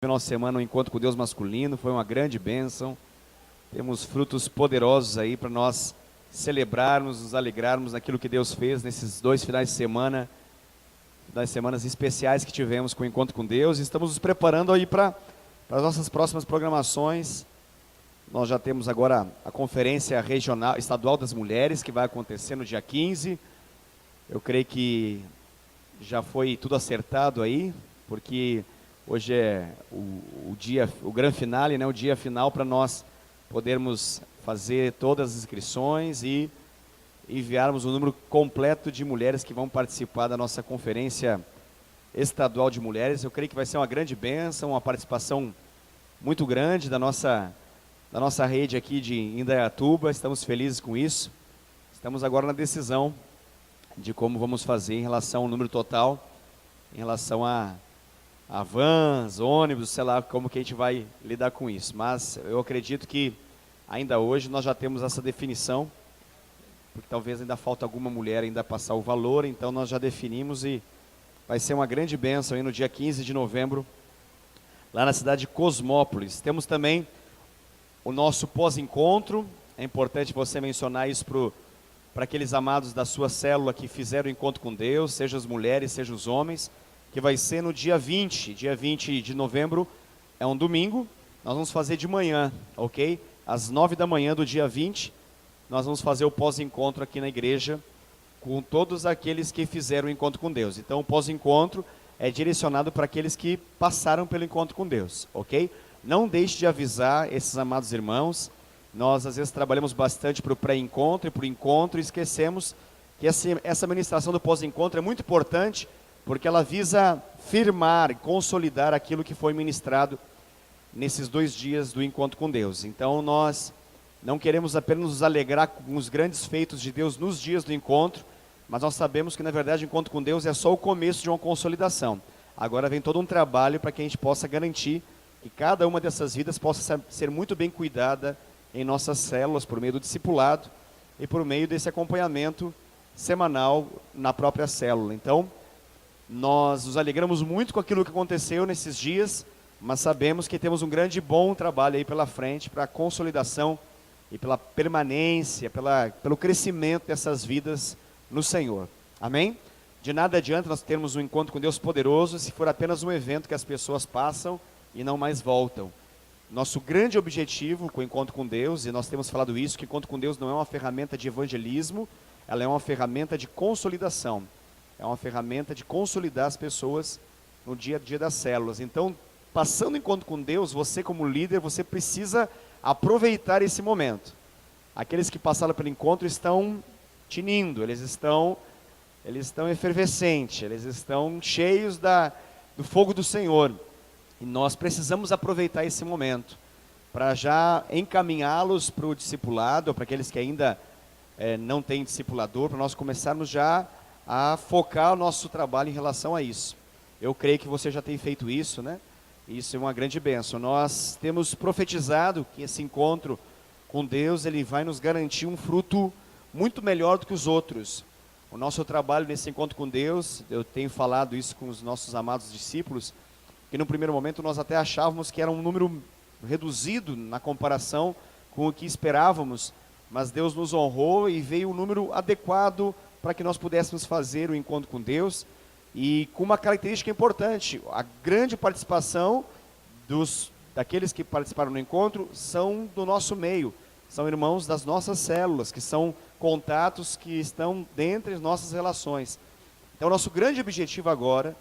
Final de semana, um encontro com Deus masculino, foi uma grande bênção. Temos frutos poderosos aí para nós celebrarmos, nos alegrarmos naquilo que Deus fez nesses 2 finais de semana, das semanas especiais que tivemos com o encontro com Deus. Estamos nos preparando aí para as nossas próximas programações. Nós já temos agora a conferência regional, estadual das mulheres, que vai acontecer no dia 15. Eu creio que já foi tudo acertado aí, porque hoje é o dia, o grande finale, né? O dia final para nós podermos fazer todas as inscrições e enviarmos o número completo de mulheres que vão participar da nossa conferência estadual de mulheres. Eu creio que vai ser uma grande bênção, uma participação muito grande da nossa rede aqui de Indaiatuba. Estamos felizes com isso. Estamos agora na decisão de como vamos fazer em relação ao número total, em relação a vans, ônibus, sei lá como que a gente vai lidar com isso. Mas eu acredito que ainda hoje nós já temos essa definição, porque talvez ainda falta alguma mulher ainda passar o valor, então nós já definimos e vai ser uma grande bênção aí no dia 15 de novembro, lá na cidade de Cosmópolis. Temos também o nosso pós-encontro. É importante você mencionar isso para aqueles amados da sua célula que fizeram o encontro com Deus, seja as mulheres, seja os homens, que vai ser no dia 20 de novembro, é um domingo. Nós vamos fazer de manhã, ok? Às 9 da manhã do dia 20, nós vamos fazer o pós-encontro aqui na igreja, com todos aqueles que fizeram o encontro com Deus. Então o pós-encontro é direcionado para aqueles que passaram pelo encontro com Deus, ok? Não deixe de avisar esses amados irmãos. Nós às vezes trabalhamos bastante para o pré-encontro e para o encontro e esquecemos que essa ministração do pós-encontro é muito importante, porque ela visa firmar e consolidar aquilo que foi ministrado nesses 2 dias do encontro com Deus. Então nós não queremos apenas nos alegrar com os grandes feitos de Deus nos dias do encontro, mas nós sabemos que na verdade o encontro com Deus é só o começo de uma consolidação. Agora vem todo um trabalho para que a gente possa garantir que cada uma dessas vidas possa ser muito bem cuidada em nossas células, por meio do discipulado e por meio desse acompanhamento semanal na própria célula. Então, nós nos alegramos muito com aquilo que aconteceu nesses dias, mas sabemos que temos um grande e bom trabalho aí pela frente, para a consolidação e pela permanência, pelo crescimento dessas vidas no Senhor. Amém? De nada adianta nós termos um encontro com Deus poderoso se for apenas um evento que as pessoas passam e não mais voltam. Nosso grande objetivo com o encontro com Deus, e nós temos falado isso, que o encontro com Deus não é uma ferramenta de evangelismo, ela é uma ferramenta de consolidação. É uma ferramenta de consolidar as pessoas no dia a dia das células. Então, passando o encontro com Deus, você como líder, você precisa aproveitar esse momento. Aqueles que passaram pelo encontro estão tinindo, eles estão efervescentes, eles estão cheios do fogo do Senhor. E nós precisamos aproveitar esse momento para já encaminhá-los para o discipulado, para aqueles que ainda não têm discipulador, para nós começarmos já a focar o nosso trabalho em relação a isso. Eu creio que você já tem feito isso, né? Isso é uma grande bênção. Nós temos profetizado que esse encontro com Deus, ele vai nos garantir um fruto muito melhor do que os outros. O nosso trabalho nesse encontro com Deus, eu tenho falado isso com os nossos amados discípulos, que no primeiro momento nós até achávamos que era um número reduzido na comparação com o que esperávamos, mas Deus nos honrou e veio um número adequado para que nós pudéssemos fazer o encontro com Deus, e com uma característica importante: a grande participação daqueles que participaram no encontro são do nosso meio, são irmãos das nossas células, que são contatos que estão dentre as nossas relações. Então nosso grande objetivo agora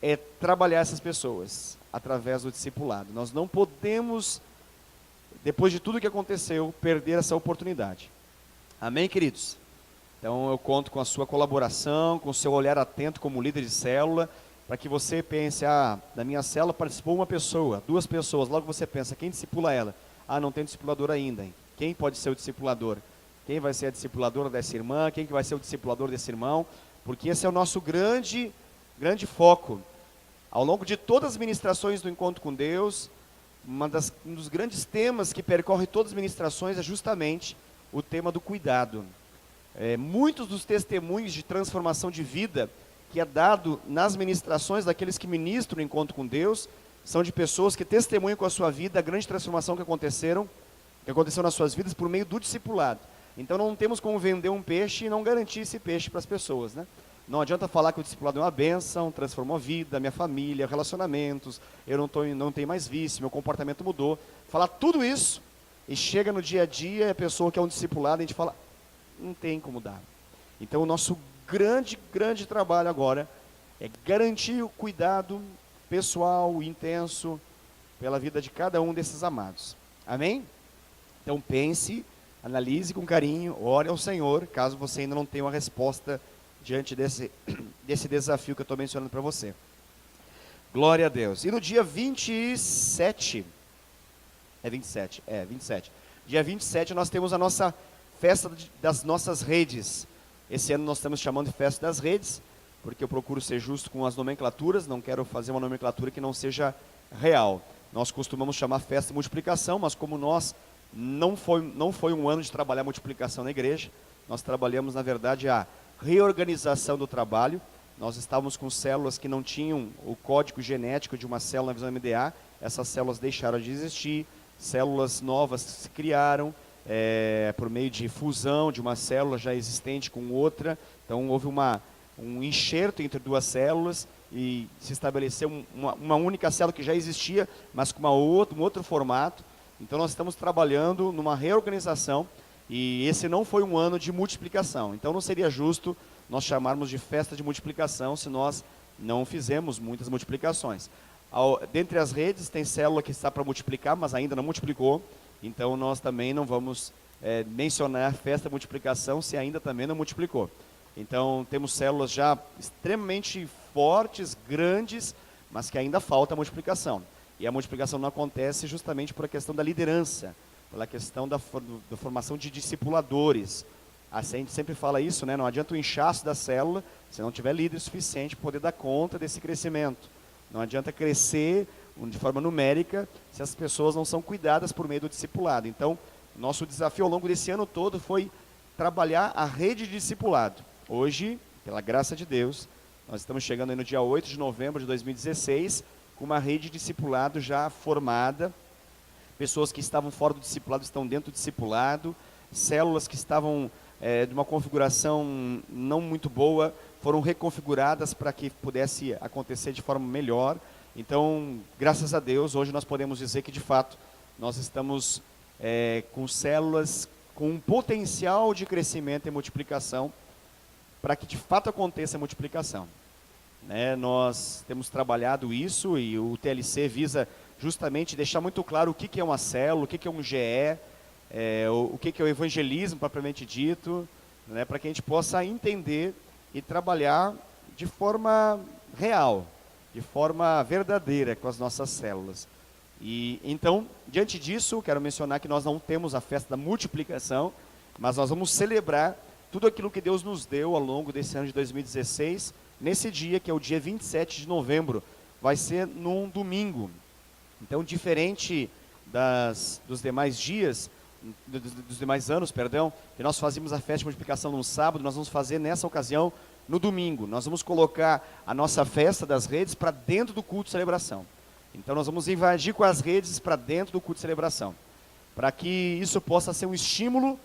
é trabalhar essas pessoas através do discipulado. Nós não podemos, depois de tudo que aconteceu, perder essa oportunidade. Amém, queridos? Então eu conto com a sua colaboração, com o seu olhar atento como líder de célula, para que você pense: da minha célula participou uma pessoa, 2 pessoas, logo você pensa, quem discipula ela? Não tem discipulador ainda, hein? Quem pode ser o discipulador? Quem vai ser a discipuladora dessa irmã? Quem que vai ser o discipulador desse irmão? Porque esse é o nosso grande foco. Ao longo de todas as ministrações do encontro com Deus, um dos grandes temas que percorre todas as ministrações é justamente o tema do cuidado. Muitos dos testemunhos de transformação de vida que é dado nas ministrações daqueles que ministram o encontro com Deus são de pessoas que testemunham com a sua vida a grande transformação que aconteceu nas suas vidas por meio do discipulado. Então não temos como vender um peixe e não garantir esse peixe para as pessoas, né? Não adianta falar que o discipulado é uma bênção, transformou a vida, minha família, relacionamentos, eu não tenho mais vício, meu comportamento mudou. Falar tudo isso e chega no dia a dia e a pessoa que é um discipulado, a gente fala, não tem como dar. Então o nosso grande trabalho agora é garantir o cuidado pessoal, intenso, pela vida de cada um desses amados. Amém? Então pense, analise com carinho, ore ao Senhor, caso você ainda não tenha uma resposta diante desse desafio que eu estou mencionando para você. Glória a Deus. E no dia 27, dia 27 nós temos a nossa festa das nossas redes. Esse ano nós estamos chamando de festa das redes, porque eu procuro ser justo com as nomenclaturas, não quero fazer uma nomenclatura que não seja real. Nós costumamos chamar festa de multiplicação, mas como nós não foi um ano de trabalhar multiplicação na igreja, nós trabalhamos, na verdade, a reorganização do trabalho. Nós estávamos com células que não tinham o código genético de uma célula na visão MDA, essas células deixaram de existir, células novas se criaram por meio de fusão de uma célula já existente com outra, então houve um enxerto entre duas células e se estabeleceu uma única célula que já existia, mas com um outro formato. Então nós estamos trabalhando numa reorganização e esse não foi um ano de multiplicação. Então não seria justo nós chamarmos de festa de multiplicação se nós não fizemos muitas multiplicações. Dentre as redes tem célula que está para multiplicar, mas ainda não multiplicou. Então nós também não vamos mencionar festa de multiplicação se ainda também não multiplicou. Então temos células já extremamente fortes, grandes, mas que ainda falta a multiplicação. E a multiplicação não acontece justamente por a questão da liderança, pela questão da formação de discipuladores. A gente sempre fala isso, né? Não adianta o inchaço da célula se não tiver líder suficiente para poder dar conta desse crescimento. Não adianta crescer de forma numérica se as pessoas não são cuidadas por meio do discipulado. Então, nosso desafio ao longo desse ano todo foi trabalhar a rede de discipulado. Hoje, pela graça de Deus, nós estamos chegando aí no dia 8 de novembro de 2016, com uma rede de discipulado já formada. Pessoas que estavam fora do discipulado estão dentro do discipulado. Células que estavam de uma configuração não muito boa foram reconfiguradas para que pudesse acontecer de forma melhor. Então, graças a Deus, hoje nós podemos dizer que de fato nós estamos com células com um potencial de crescimento e multiplicação para que de fato aconteça a multiplicação. Nós temos trabalhado isso e o TLC visa justamente deixar muito claro o que é uma célula, o que é um GE, o que é o evangelismo propriamente dito, para que a gente possa entender e trabalhar de forma real, de forma verdadeira com as nossas células. E então, diante disso, quero mencionar que nós não temos a festa da multiplicação, mas nós vamos celebrar tudo aquilo que Deus nos deu ao longo desse ano de 2016, nesse dia, que é o dia 27 de novembro, vai ser num domingo. Então, diferente dos demais dias, dos demais anos, que nós fazíamos a festa de multiplicação no sábado, nós vamos fazer nessa ocasião no domingo. Nós vamos colocar a nossa festa das redes para dentro do culto de celebração. Então nós vamos invadir com as redes para dentro do culto de celebração, para que isso possa ser um estímulo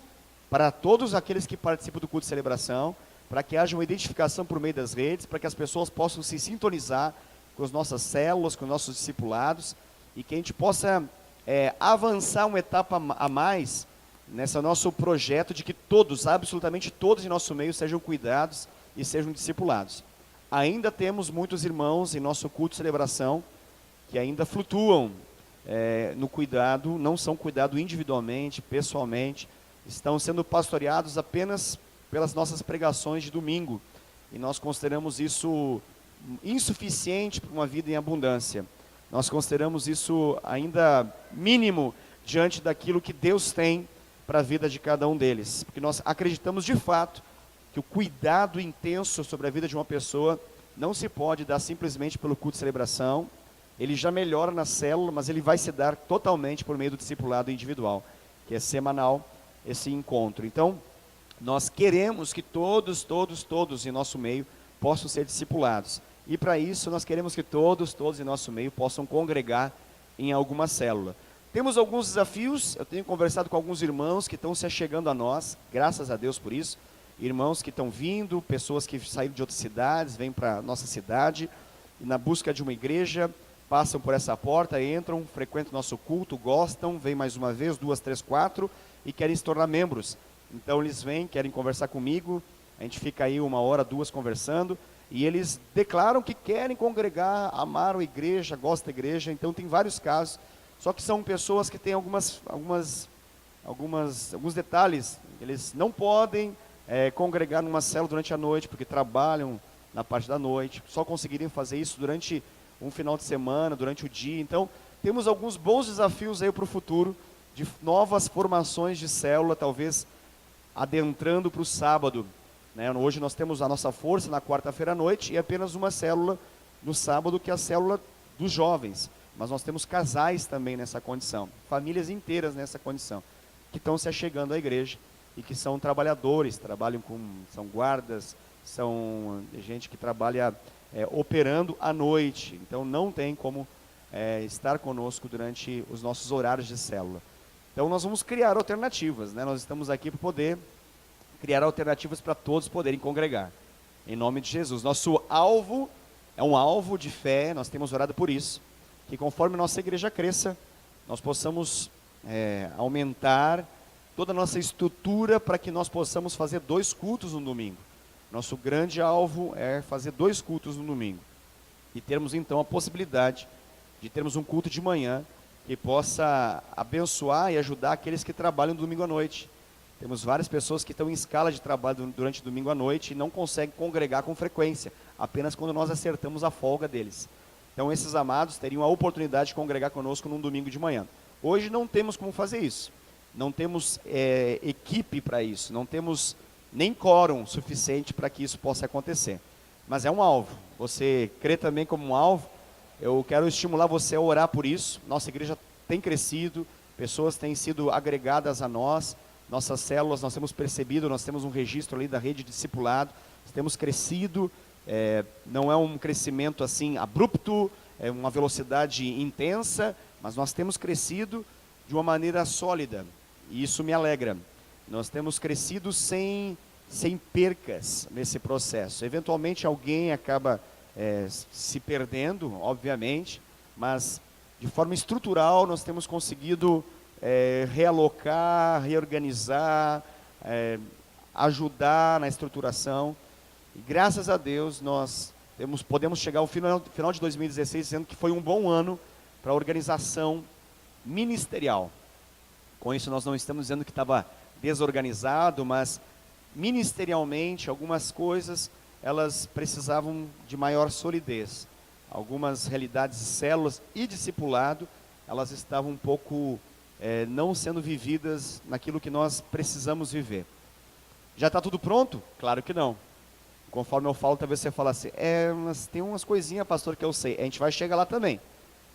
para todos aqueles que participam do culto de celebração, para que haja uma identificação por meio das redes, para que as pessoas possam se sintonizar com as nossas células, com os nossos discipulados, e que a gente possa avançar uma etapa a mais nesse nosso projeto de que todos, absolutamente todos em nosso meio sejam cuidados e sejam discipulados. Ainda temos muitos irmãos em nosso culto de celebração que ainda flutuam no cuidado, não são cuidados individualmente, pessoalmente, estão sendo pastoreados apenas pelas nossas pregações de domingo, e nós consideramos isso insuficiente para uma vida em abundância. Nós consideramos isso ainda mínimo diante daquilo que Deus tem para a vida de cada um deles, porque nós acreditamos de fato que o cuidado intenso sobre a vida de uma pessoa não se pode dar simplesmente pelo culto de celebração. Ele já melhora na célula, mas ele vai se dar totalmente por meio do discipulado individual, que é semanal esse encontro. Então, nós queremos que todos em nosso meio possam ser discipulados. E para isso nós queremos que todos em nosso meio possam congregar em alguma célula. Temos alguns desafios, eu tenho conversado com alguns irmãos que estão se achegando a nós, graças a Deus por isso. Irmãos que estão vindo, pessoas que saíram de outras cidades, vêm para a nossa cidade, e na busca de uma igreja, passam por essa porta, entram, frequentam o nosso culto, gostam, vêm mais uma vez, 2, 3, 4, e querem se tornar membros. Então eles vêm, querem conversar comigo, a gente fica aí 1 hora, 2 conversando, e eles declaram que querem congregar, amaram a igreja, gostam da igreja. Então tem vários casos, só que são pessoas que têm alguns detalhes. Eles não podem congregar numa célula durante a noite, porque trabalham na parte da noite, só conseguiriam fazer isso durante um final de semana, durante o dia. Então temos alguns bons desafios aí para o futuro, de novas formações de célula, talvez adentrando para o sábado. Hoje nós temos a nossa força na quarta-feira à noite e apenas uma célula no sábado, que é a célula dos jovens. Mas nós temos casais também nessa condição, famílias inteiras nessa condição, que estão se achegando à igreja e que são trabalhadores, são guardas, são gente que trabalha operando à noite. Então não tem como estar conosco durante os nossos horários de célula. Então nós vamos criar alternativas, nós estamos aqui para poder criar alternativas para todos poderem congregar, em nome de Jesus. Nosso alvo é um alvo de fé, nós temos orado por isso, que conforme nossa igreja cresça, nós possamos aumentar toda a nossa estrutura para que nós possamos fazer 2 cultos no domingo. Nosso grande alvo é fazer 2 cultos no domingo, e termos então a possibilidade de termos um culto de manhã, que possa abençoar e ajudar aqueles que trabalham no domingo à noite. Temos várias pessoas que estão em escala de trabalho durante o domingo à noite e não conseguem congregar com frequência, apenas quando nós acertamos a folga deles. Então esses amados teriam a oportunidade de congregar conosco num domingo de manhã. Hoje não temos como fazer isso, não temos equipe para isso, não temos nem quórum suficiente para que isso possa acontecer. Mas é um alvo, você crê também como um alvo? Eu quero estimular você a orar por isso. Nossa igreja tem crescido, pessoas têm sido agregadas a nós, nossas células, nós temos percebido, nós temos um registro ali da rede de discipulado, temos crescido, não é um crescimento assim abrupto, é uma velocidade intensa, mas nós temos crescido de uma maneira sólida, e isso me alegra. Nós temos crescido sem percas nesse processo. Eventualmente alguém acaba se perdendo, obviamente, mas de forma estrutural nós temos conseguido realocar, reorganizar, ajudar na estruturação, e graças a Deus nós podemos chegar ao final de 2016 dizendo que foi um bom ano para a organização ministerial. Com isso nós não estamos dizendo que estava desorganizado, mas ministerialmente algumas coisas elas precisavam de maior solidez. Algumas realidades de células e discipulado, elas estavam um pouco não sendo vividas naquilo que nós precisamos viver. Já está tudo pronto? Claro que não. Conforme eu falo, talvez você fale assim, mas tem umas coisinhas, pastor, que eu sei. A gente vai chegar lá também,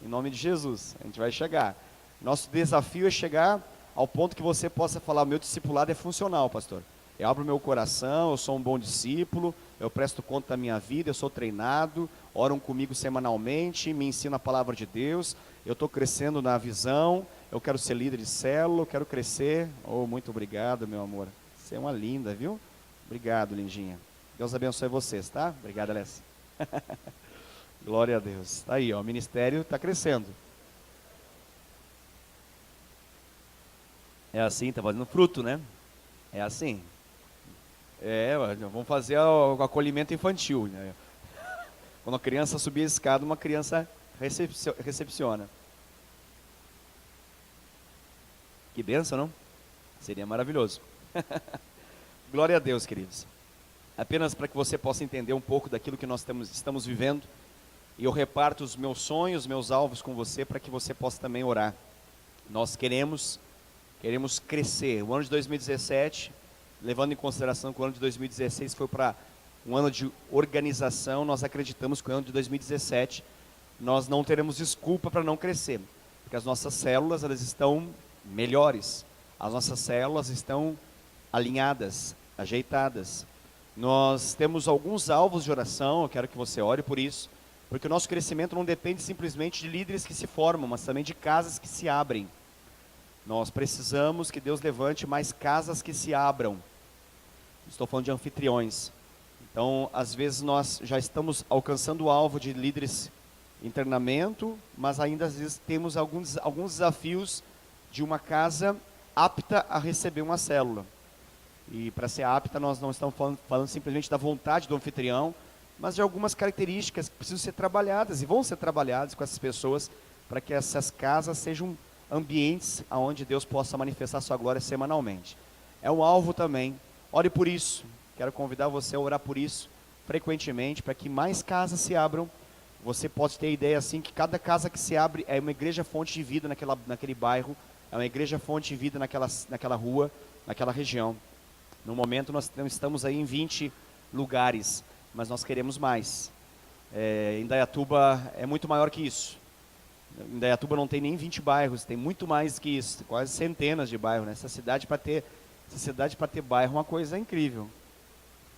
em nome de Jesus, a gente vai chegar. Nosso desafio é chegar ao ponto que você possa falar, meu discipulado é funcional, pastor. Eu abro meu coração, eu sou um bom discípulo, eu presto conta da minha vida, eu sou treinado, oram comigo semanalmente, me ensinam a palavra de Deus, eu estou crescendo na visão, eu quero ser líder de célula, eu quero crescer. Oh, muito obrigado, meu amor. Você é uma linda, viu? Obrigado, lindinha. Deus abençoe vocês, tá? Obrigado, Alessia. Glória a Deus. Tá aí, ó, o ministério está crescendo. É assim, está fazendo fruto, né? É assim. Vamos fazer o acolhimento infantil, né? Quando a criança subir a escada, uma criança recepciona. Que bênção, não? Seria maravilhoso. Glória a Deus, queridos. Apenas para que você possa entender um pouco daquilo que nós estamos vivendo, e eu reparto os meus sonhos, meus alvos com você, para que você possa também orar. Nós queremos crescer. O ano de 2017, levando em consideração que o ano de 2016 foi para um ano de organização, nós acreditamos que o ano de 2017 nós não teremos desculpa para não crescer, porque as nossas células elas estão melhores, as nossas células estão alinhadas, ajeitadas. Nós temos alguns alvos de oração, eu quero que você ore por isso, porque o nosso crescimento não depende simplesmente de líderes que se formam, mas também de casas que se abrem. Nós precisamos que Deus levante mais casas que se abram. Estou falando de anfitriões. Então, às vezes nós já estamos alcançando o alvo de líderes em treinamento, mas ainda às vezes temos alguns desafios de uma casa apta a receber uma célula. E para ser apta, nós não estamos falando simplesmente da vontade do anfitrião, mas de algumas características que precisam ser trabalhadas e vão ser trabalhadas com essas pessoas para que essas casas sejam ambientes onde Deus possa manifestar sua glória semanalmente. É um alvo também. Ore por isso. Quero convidar você a orar por isso frequentemente, para que mais casas se abram. Você pode ter a ideia assim que cada casa que se abre é uma igreja fonte de vida naquele bairro, é uma igreja fonte de vida naquela rua, naquela região. No momento nós estamos aí em 20 lugares, mas nós queremos mais. Indaiatuba é muito maior que isso. Indaiatuba não tem nem 20 bairros, tem muito mais que isso, quase centenas de bairros. Né? Essa cidade para ter bairro é uma coisa incrível.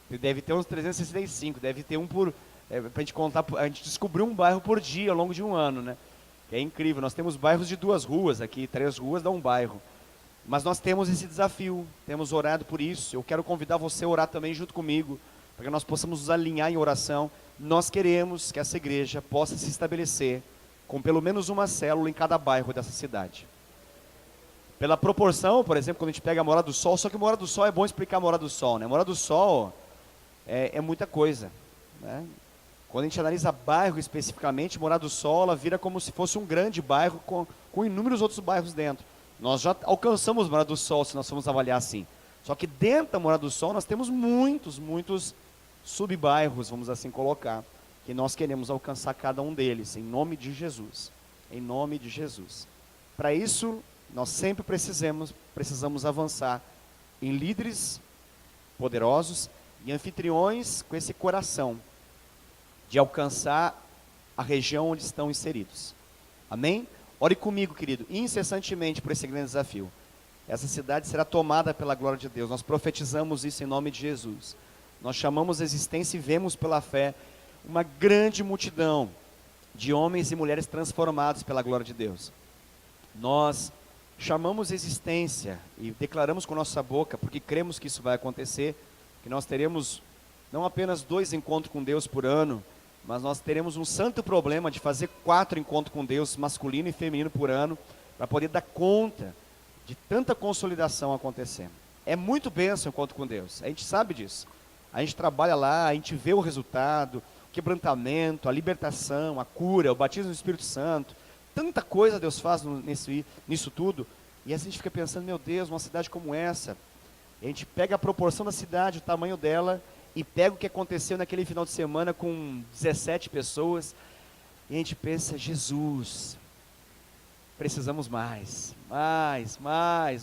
Deve ter uns 365, deve ter um por... para a gente contar, a gente descobriu um bairro por dia ao longo de um ano, né? É incrível, nós temos bairros de 2 ruas aqui, 3 ruas dá um bairro. Mas nós temos esse desafio, temos orado por isso. Eu quero convidar você a orar também junto comigo, para que nós possamos nos alinhar em oração. Nós queremos que essa igreja possa se estabelecer com pelo menos uma célula em cada bairro dessa cidade. Pela proporção, por exemplo, quando a gente pega a Morada do Sol, só que Morada do Sol é bom explicar a Morada do Sol, né? Morada do Sol é muita coisa, né? Quando a gente analisa bairro especificamente, Morada do Sol, ela vira como se fosse um grande bairro com inúmeros outros bairros dentro. Nós já alcançamos Morada do Sol, se nós formos avaliar assim. Só que dentro da Morada do Sol, nós temos muitos sub-bairros, vamos assim colocar, que nós queremos alcançar cada um deles, em nome de Jesus. Em nome de Jesus. Para isso, nós sempre precisamos avançar em líderes poderosos e anfitriões com esse coração de alcançar a região onde estão inseridos. Amém? Ore comigo, querido, incessantemente por esse grande desafio. Essa cidade será tomada pela glória de Deus. Nós profetizamos isso em nome de Jesus. Nós chamamos a existência e vemos pela fé uma grande multidão de homens e mulheres transformados pela glória de Deus. Nós chamamos a existência e declaramos com nossa boca, porque cremos que isso vai acontecer, que nós teremos não apenas 2 encontros com Deus por ano, mas nós teremos um santo problema de fazer 4 encontros com Deus, masculino e feminino por ano, para poder dar conta de tanta consolidação acontecendo. É muito bênção o encontro com Deus, a gente sabe disso. A gente trabalha lá, a gente vê o resultado, o quebrantamento, a libertação, a cura, o batismo do Espírito Santo. Tanta coisa Deus faz nisso tudo, e a gente fica pensando, meu Deus, uma cidade como essa, a gente pega a proporção da cidade, o tamanho dela, e pega o que aconteceu naquele final de semana com 17 pessoas, e a gente pensa, Jesus, precisamos mais,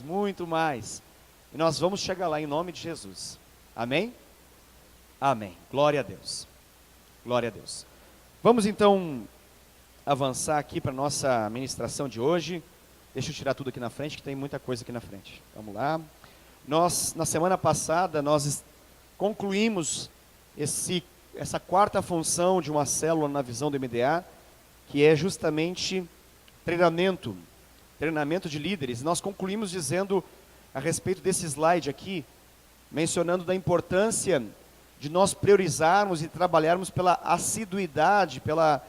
muito mais, e nós vamos chegar lá em nome de Jesus, amém? Amém, glória a Deus, glória a Deus. Vamos então avançar aqui para a nossa ministração de hoje. Deixa eu tirar tudo aqui na frente, que tem muita coisa aqui na frente. Vamos lá. Na semana passada, nós concluímos essa 4ª função de uma célula na visão do MDA, que é justamente treinamento de líderes. Nós concluímos dizendo a respeito desse slide aqui, mencionando da importância de nós priorizarmos e trabalharmos pela assiduidade, pela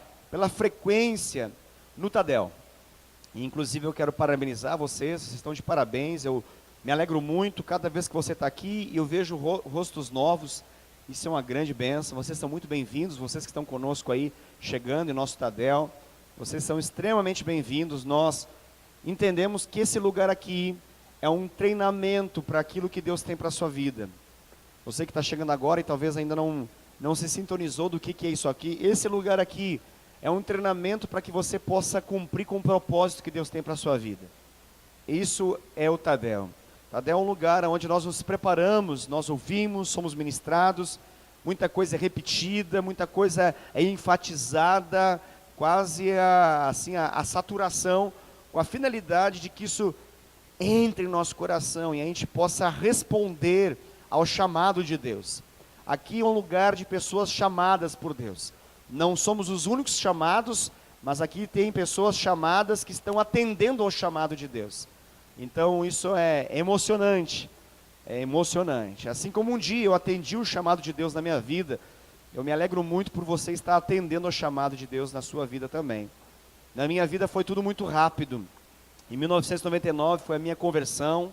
frequência no Tadel. E, inclusive eu quero parabenizar vocês estão de parabéns, eu me alegro muito cada vez que você está aqui e eu vejo rostos novos, isso é uma grande bênção, vocês são muito bem-vindos, vocês que estão conosco aí, chegando em nosso Tadel, vocês são extremamente bem-vindos. Nós entendemos que esse lugar aqui é um treinamento para aquilo que Deus tem para a sua vida. Você que está chegando agora e talvez ainda não se sintonizou do que é isso aqui, esse lugar aqui é um treinamento para que você possa cumprir com o propósito que Deus tem para a sua vida. Isso é o Tadel. Tadel é um lugar onde nós nos preparamos, nós ouvimos, somos ministrados, muita coisa é repetida, muita coisa é enfatizada, quase a saturação, com a finalidade de que isso entre em nosso coração e a gente possa responder ao chamado de Deus. aqui é um lugar de pessoas chamadas por Deus. Não somos os únicos chamados, mas aqui tem pessoas chamadas que estão atendendo ao chamado de Deus. Então isso é emocionante, é emocionante. Assim como um dia eu atendi o chamado de Deus na minha vida, eu me alegro muito por você estar atendendo ao chamado de Deus na sua vida também. Na minha vida foi tudo muito rápido. Em 1999 foi a minha conversão.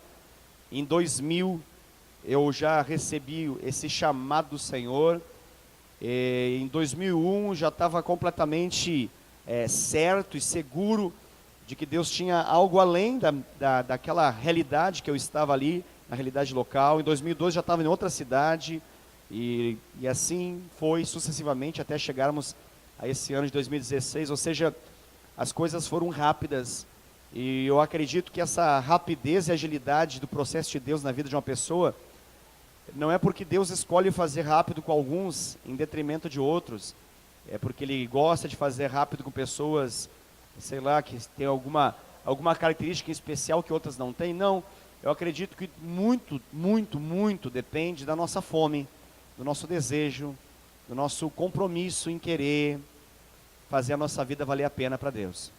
Em 2000 eu já recebi esse chamado do Senhor. Em 2001 já estava completamente certo e seguro de que Deus tinha algo além daquela realidade que eu estava ali, na realidade local. Em 2002 já estava em outra cidade e assim foi sucessivamente até chegarmos a esse ano de 2016, ou seja, as coisas foram rápidas e eu acredito que essa rapidez e agilidade do processo de Deus na vida de uma pessoa não é porque Deus escolhe fazer rápido com alguns em detrimento de outros, é porque Ele gosta de fazer rápido com pessoas, sei lá, que tem alguma característica especial que outras não têm. Não, eu acredito que muito, muito, muito depende da nossa fome, do nosso desejo, do nosso compromisso em querer fazer a nossa vida valer a pena para Deus.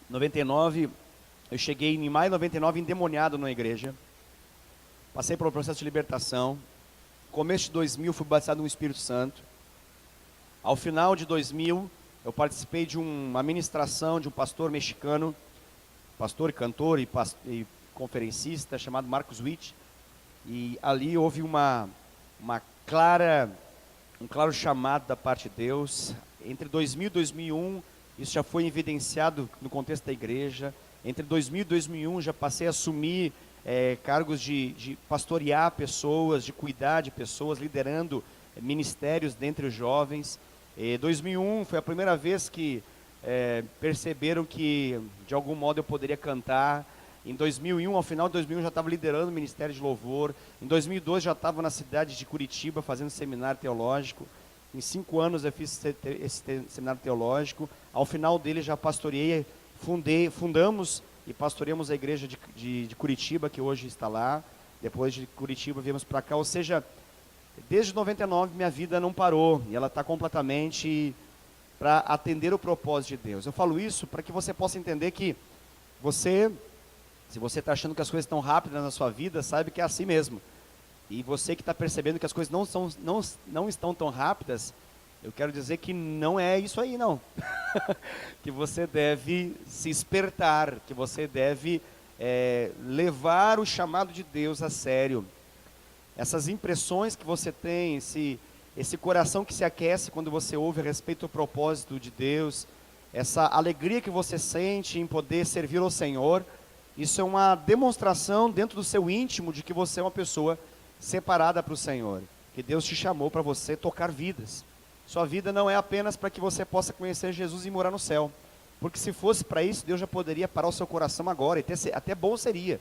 99, eu cheguei em maio de 99 endemoniado na igreja, passei pelo processo de libertação. Começo de 2000 fui batizado no Espírito Santo. Ao final de 2000 eu participei de uma ministração de um pastor mexicano, pastor, cantor e conferencista chamado Marcos Witt, e ali houve um claro chamado da parte de Deus. Entre 2000 e 2001 isso já foi evidenciado no contexto da igreja. Entre 2000 e 2001 já passei a assumir cargos de pastorear pessoas, de cuidar de pessoas, liderando ministérios dentre os jovens. 2001 foi a primeira vez que perceberam que de algum modo eu poderia cantar. Em 2001, ao final de 2001 já estava liderando o Ministério de Louvor. Em 2002 já estava na cidade de Curitiba fazendo seminário teológico. Em 5 anos eu fiz esse seminário teológico. Ao final dele já pastoreei, fundamos e pastoreamos a igreja de Curitiba, que hoje está lá. Depois de Curitiba viemos para cá, ou seja, desde 99 minha vida não parou, e ela está completamente para atender o propósito de Deus. Eu falo isso para que você possa entender que se você está achando que as coisas estão rápidas na sua vida, saiba que é assim mesmo. E você que está percebendo que as coisas não estão tão rápidas, eu quero dizer que não é isso aí não. Que você deve se espertar, que você deve levar o chamado de Deus a sério. Essas impressões que você tem, esse coração que se aquece quando você ouve a respeito do propósito de Deus, essa alegria que você sente em poder servir ao Senhor, isso é uma demonstração dentro do seu íntimo de que você é uma pessoa separada para o Senhor, que Deus te chamou para você tocar vidas. Sua vida não é apenas para que você possa conhecer Jesus e morar no céu, porque se fosse para isso, Deus já poderia parar o seu coração agora, e até bom seria.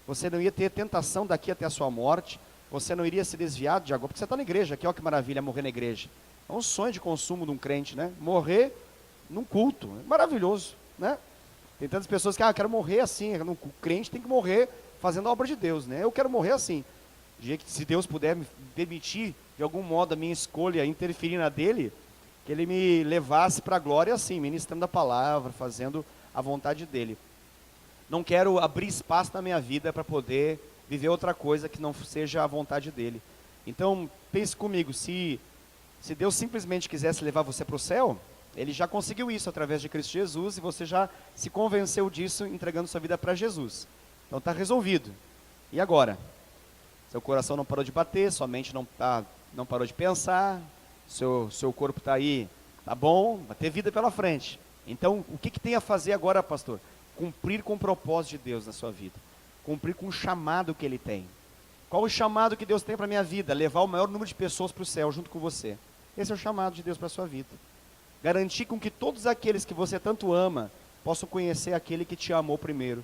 Você não ia ter tentação daqui até a sua morte, você não iria se desviar de agora, porque você está na igreja, que olha que maravilha morrer na igreja. É um sonho de consumo de um crente, né? Morrer num culto, é maravilhoso, né? Tem tantas pessoas que, quero morrer assim, o crente tem que morrer fazendo a obra de Deus, né? Eu quero morrer assim. Se Deus puder me permitir, de algum modo, a minha escolha interferir na dele, que ele me levasse para a glória assim, ministrando a palavra, fazendo a vontade dele. Não quero abrir espaço na minha vida para poder viver outra coisa que não seja a vontade dele. Então, pense comigo, se Deus simplesmente quisesse levar você para o céu, Ele já conseguiu isso através de Cristo Jesus, e você já se convenceu disso entregando sua vida para Jesus. Então está resolvido. E agora? Seu coração não parou de bater, sua mente não parou de pensar, seu corpo está aí, tá bom, vai ter vida pela frente. Então, o que tem a fazer agora, pastor? Cumprir com o propósito de Deus na sua vida. Cumprir com o chamado que Ele tem. Qual o chamado que Deus tem para a minha vida? Levar o maior número de pessoas para o céu junto com você. Esse é o chamado de Deus para a sua vida. Garantir com que todos aqueles que você tanto ama possam conhecer aquele que te amou primeiro.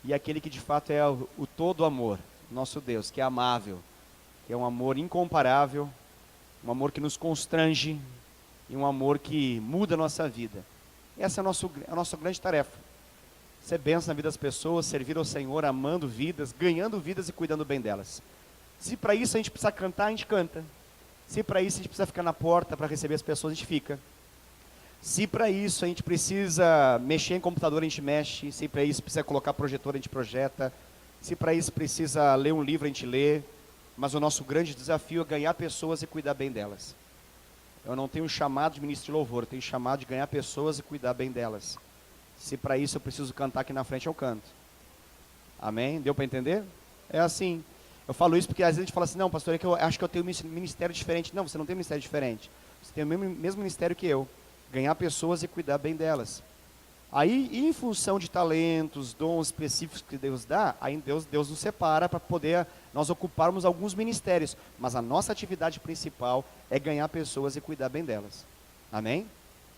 E aquele que de fato é o todo amor, nosso Deus, que é amável, que é um amor incomparável, um amor que nos constrange e um amor que muda a nossa vida. Essa é a nossa grande tarefa. ser bênção na vida das pessoas, servir ao Senhor, amando vidas, ganhando vidas e cuidando bem delas. Se para isso a gente precisa cantar, a gente canta. Se para isso a gente precisa ficar na porta para receber as pessoas, a gente fica. Se para isso a gente precisa mexer em computador, a gente mexe. Se para isso precisa colocar projetor, a gente projeta. Se para isso precisa ler um livro, a gente lê. Mas o nosso grande desafio é ganhar pessoas e cuidar bem delas. Eu não tenho chamado de ministro de louvor, eu tenho chamado de ganhar pessoas e cuidar bem delas. Se para isso eu preciso cantar aqui na frente, eu canto. Amém? Deu para entender? É assim. Eu falo isso porque às vezes a gente fala assim, não, pastor, é que eu acho que eu tenho um ministério diferente. Não, você não tem um ministério diferente. Você tem o mesmo ministério que eu. Ganhar pessoas e cuidar bem delas. Aí, em função de talentos, dons específicos que Deus dá, aí Deus nos separa para poder nós ocuparmos alguns ministérios. Mas a nossa atividade principal é ganhar pessoas e cuidar bem delas. Amém?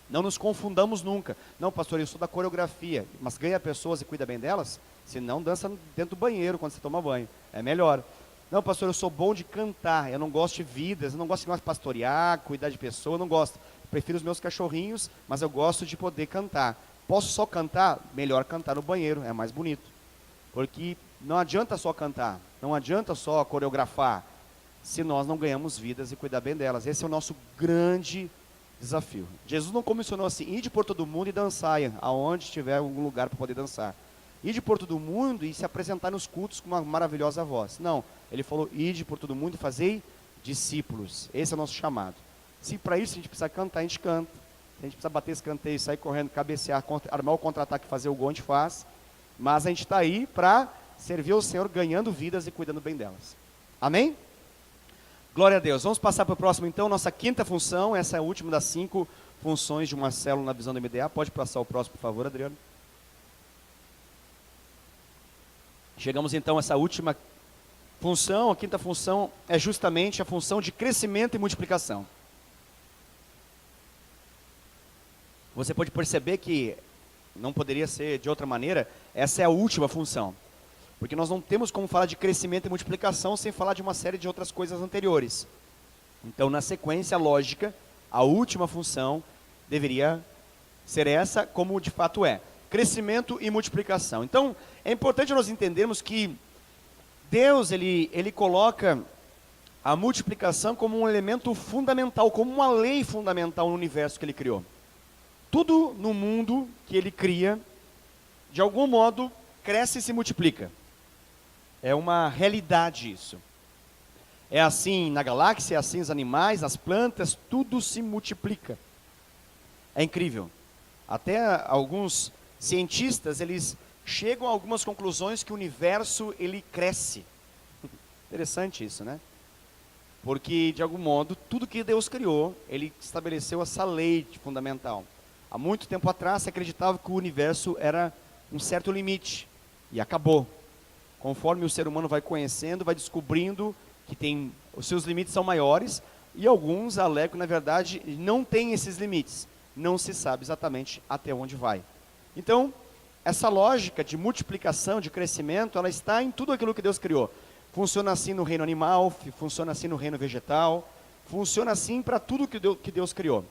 Não nos confundamos nunca. Não, pastor, eu sou da coreografia, mas ganha pessoas e cuida bem delas? Se não, dança dentro do banheiro quando você toma banho. É melhor. Não, pastor, eu sou bom de cantar, eu não gosto de vidas, eu não gosto de pastorear, cuidar de pessoas, eu não gosto. Prefiro os meus cachorrinhos, mas eu gosto de poder cantar. Posso só cantar? Melhor cantar no banheiro, é mais bonito. Porque não adianta só cantar, não adianta só coreografar, se nós não ganhamos vidas e cuidar bem delas. Esse é o nosso grande desafio. Jesus não comissionou assim, ide por todo mundo e dançai, aonde tiver algum lugar para poder dançar. Ide por todo mundo e se apresentar nos cultos com uma maravilhosa voz. Não, ele falou, ide por todo mundo e fazei discípulos. Esse é o nosso chamado. Se para isso a gente precisa cantar, a gente canta. Se a gente precisa bater escanteio, sair correndo, cabecear, armar o contra-ataque, fazer o gol, a gente faz. Mas a gente está aí para servir ao Senhor, ganhando vidas e cuidando bem delas. Amém? Glória a Deus. Vamos passar para o próximo então, nossa quinta função. Essa é a última das 5 funções de uma célula na visão do MDA. Pode passar o próximo, por favor, Adriano. Chegamos então a essa última função. A quinta função é justamente a função de crescimento e multiplicação. Você pode perceber que não poderia ser de outra maneira, essa é a última função. Porque nós não temos como falar de crescimento e multiplicação sem falar de uma série de outras coisas anteriores. Então, na sequência lógica, a última função deveria ser essa, como de fato é. Crescimento e multiplicação. Então, é importante nós entendermos que Deus, ele coloca a multiplicação como um elemento fundamental, como uma lei fundamental no universo que ele criou. Tudo no mundo que ele cria, de algum modo, cresce e se multiplica. É uma realidade isso. É assim na galáxia, é assim os animais, as plantas, tudo se multiplica. É incrível. Até alguns cientistas, eles chegam a algumas conclusões que o universo, ele cresce. Interessante isso, né? Porque, de algum modo, tudo que Deus criou, ele estabeleceu essa lei fundamental. Há muito tempo atrás, se acreditava que o universo era um certo limite, e acabou. Conforme o ser humano vai conhecendo, vai descobrindo que os seus limites são maiores, e alguns alegam que, na verdade, não tem esses limites. Não se sabe exatamente até onde vai. Então, essa lógica de multiplicação, de crescimento, ela está em tudo aquilo que Deus criou. Funciona assim no reino animal, funciona assim no reino vegetal, funciona assim para tudo que Deus criou.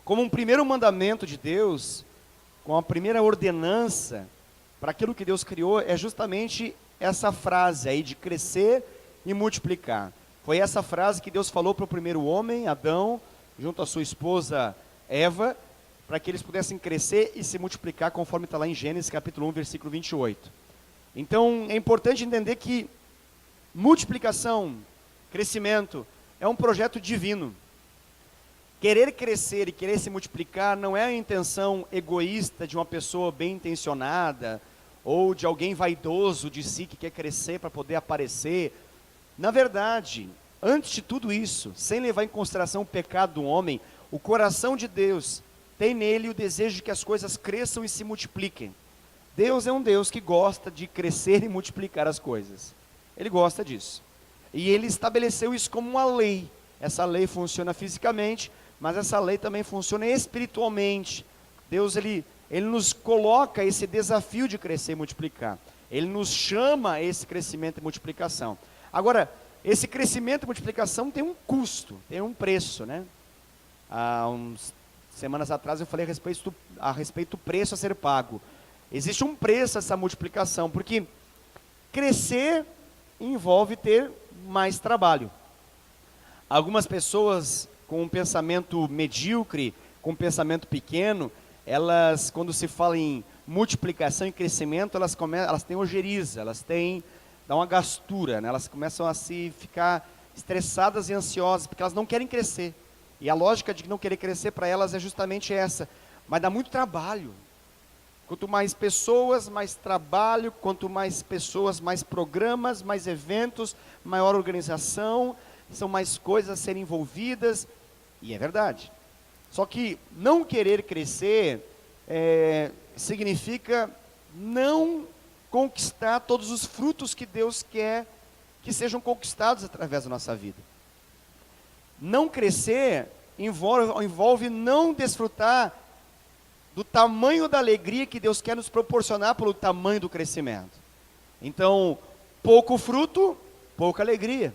Como um primeiro mandamento de Deus, com a primeira ordenança para aquilo que Deus criou, é justamente essa frase aí de crescer e multiplicar. Foi essa frase que Deus falou para o primeiro homem, Adão, junto à sua esposa Eva, para que eles pudessem crescer e se multiplicar, conforme está lá em Gênesis capítulo 1, versículo 28. Então, é importante entender que multiplicação, crescimento, é um projeto divino. Querer crescer e querer se multiplicar não é a intenção egoísta de uma pessoa bem intencionada ou de alguém vaidoso de si que quer crescer para poder aparecer. Na verdade, antes de tudo isso, sem levar em consideração o pecado do homem, o coração de Deus tem nele o desejo de que as coisas cresçam e se multipliquem. Deus é um Deus que gosta de crescer e multiplicar as coisas. Ele gosta disso. E ele estabeleceu isso como uma lei. Essa lei funciona fisicamente, mas essa lei também funciona espiritualmente. Deus, ele nos coloca esse desafio de crescer e multiplicar. Ele nos chama a esse crescimento e multiplicação. Agora, esse crescimento e multiplicação tem um custo, tem um preço, né? Há umas semanas atrás eu falei a respeito do preço a ser pago. existe um preço a essa multiplicação, porque crescer envolve ter mais trabalho. Algumas pessoas com um pensamento medíocre, com um pensamento pequeno, elas, quando se fala em multiplicação e crescimento, elas têm ojeriza, dá uma gastura, né? Elas começam a se ficar estressadas e ansiosas, porque elas não querem crescer. E a lógica de não querer crescer para elas é justamente essa. Mas dá muito trabalho. Quanto mais pessoas, mais trabalho. Quanto mais pessoas, mais programas, mais eventos, maior organização. São mais coisas a serem envolvidas. E é verdade. Só que não querer crescer significa não conquistar todos os frutos que Deus quer que sejam conquistados através da nossa vida. Não crescer envolve não desfrutar do tamanho da alegria que Deus quer nos proporcionar pelo tamanho do crescimento. Então, pouco fruto, pouca alegria.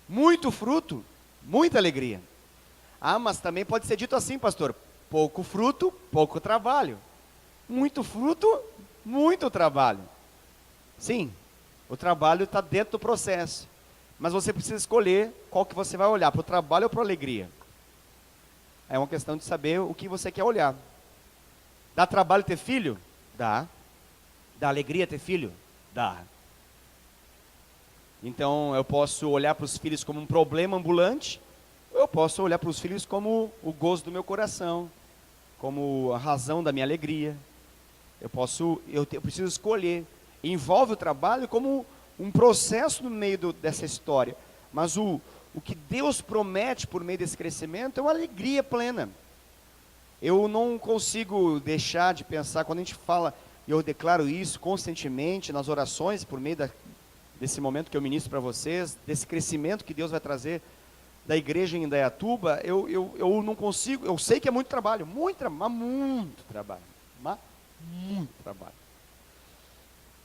Muito fruto, muita alegria. Ah, mas também pode ser dito assim, pastor: pouco fruto, pouco trabalho. Muito fruto, muito trabalho. Sim, o trabalho está dentro do processo. Mas você precisa escolher qual que você vai olhar, para o trabalho ou para a alegria. É uma questão de saber o que você quer olhar. Dá trabalho ter filho? Dá. Dá alegria ter filho? Dá. Então eu posso olhar para os filhos como um problema ambulante, ou eu posso olhar para os filhos como o gozo do meu coração, como a razão da minha alegria. Eu preciso escolher. Envolve o trabalho como um processo no meio dessa história. Mas o que Deus promete por meio desse crescimento é uma alegria plena. Eu não consigo deixar de pensar, quando a gente fala, e eu declaro isso constantemente nas orações, por meio desse momento que eu ministro para vocês, desse crescimento que Deus vai trazer da igreja em Indaiatuba, eu não consigo, eu sei que é muito trabalho,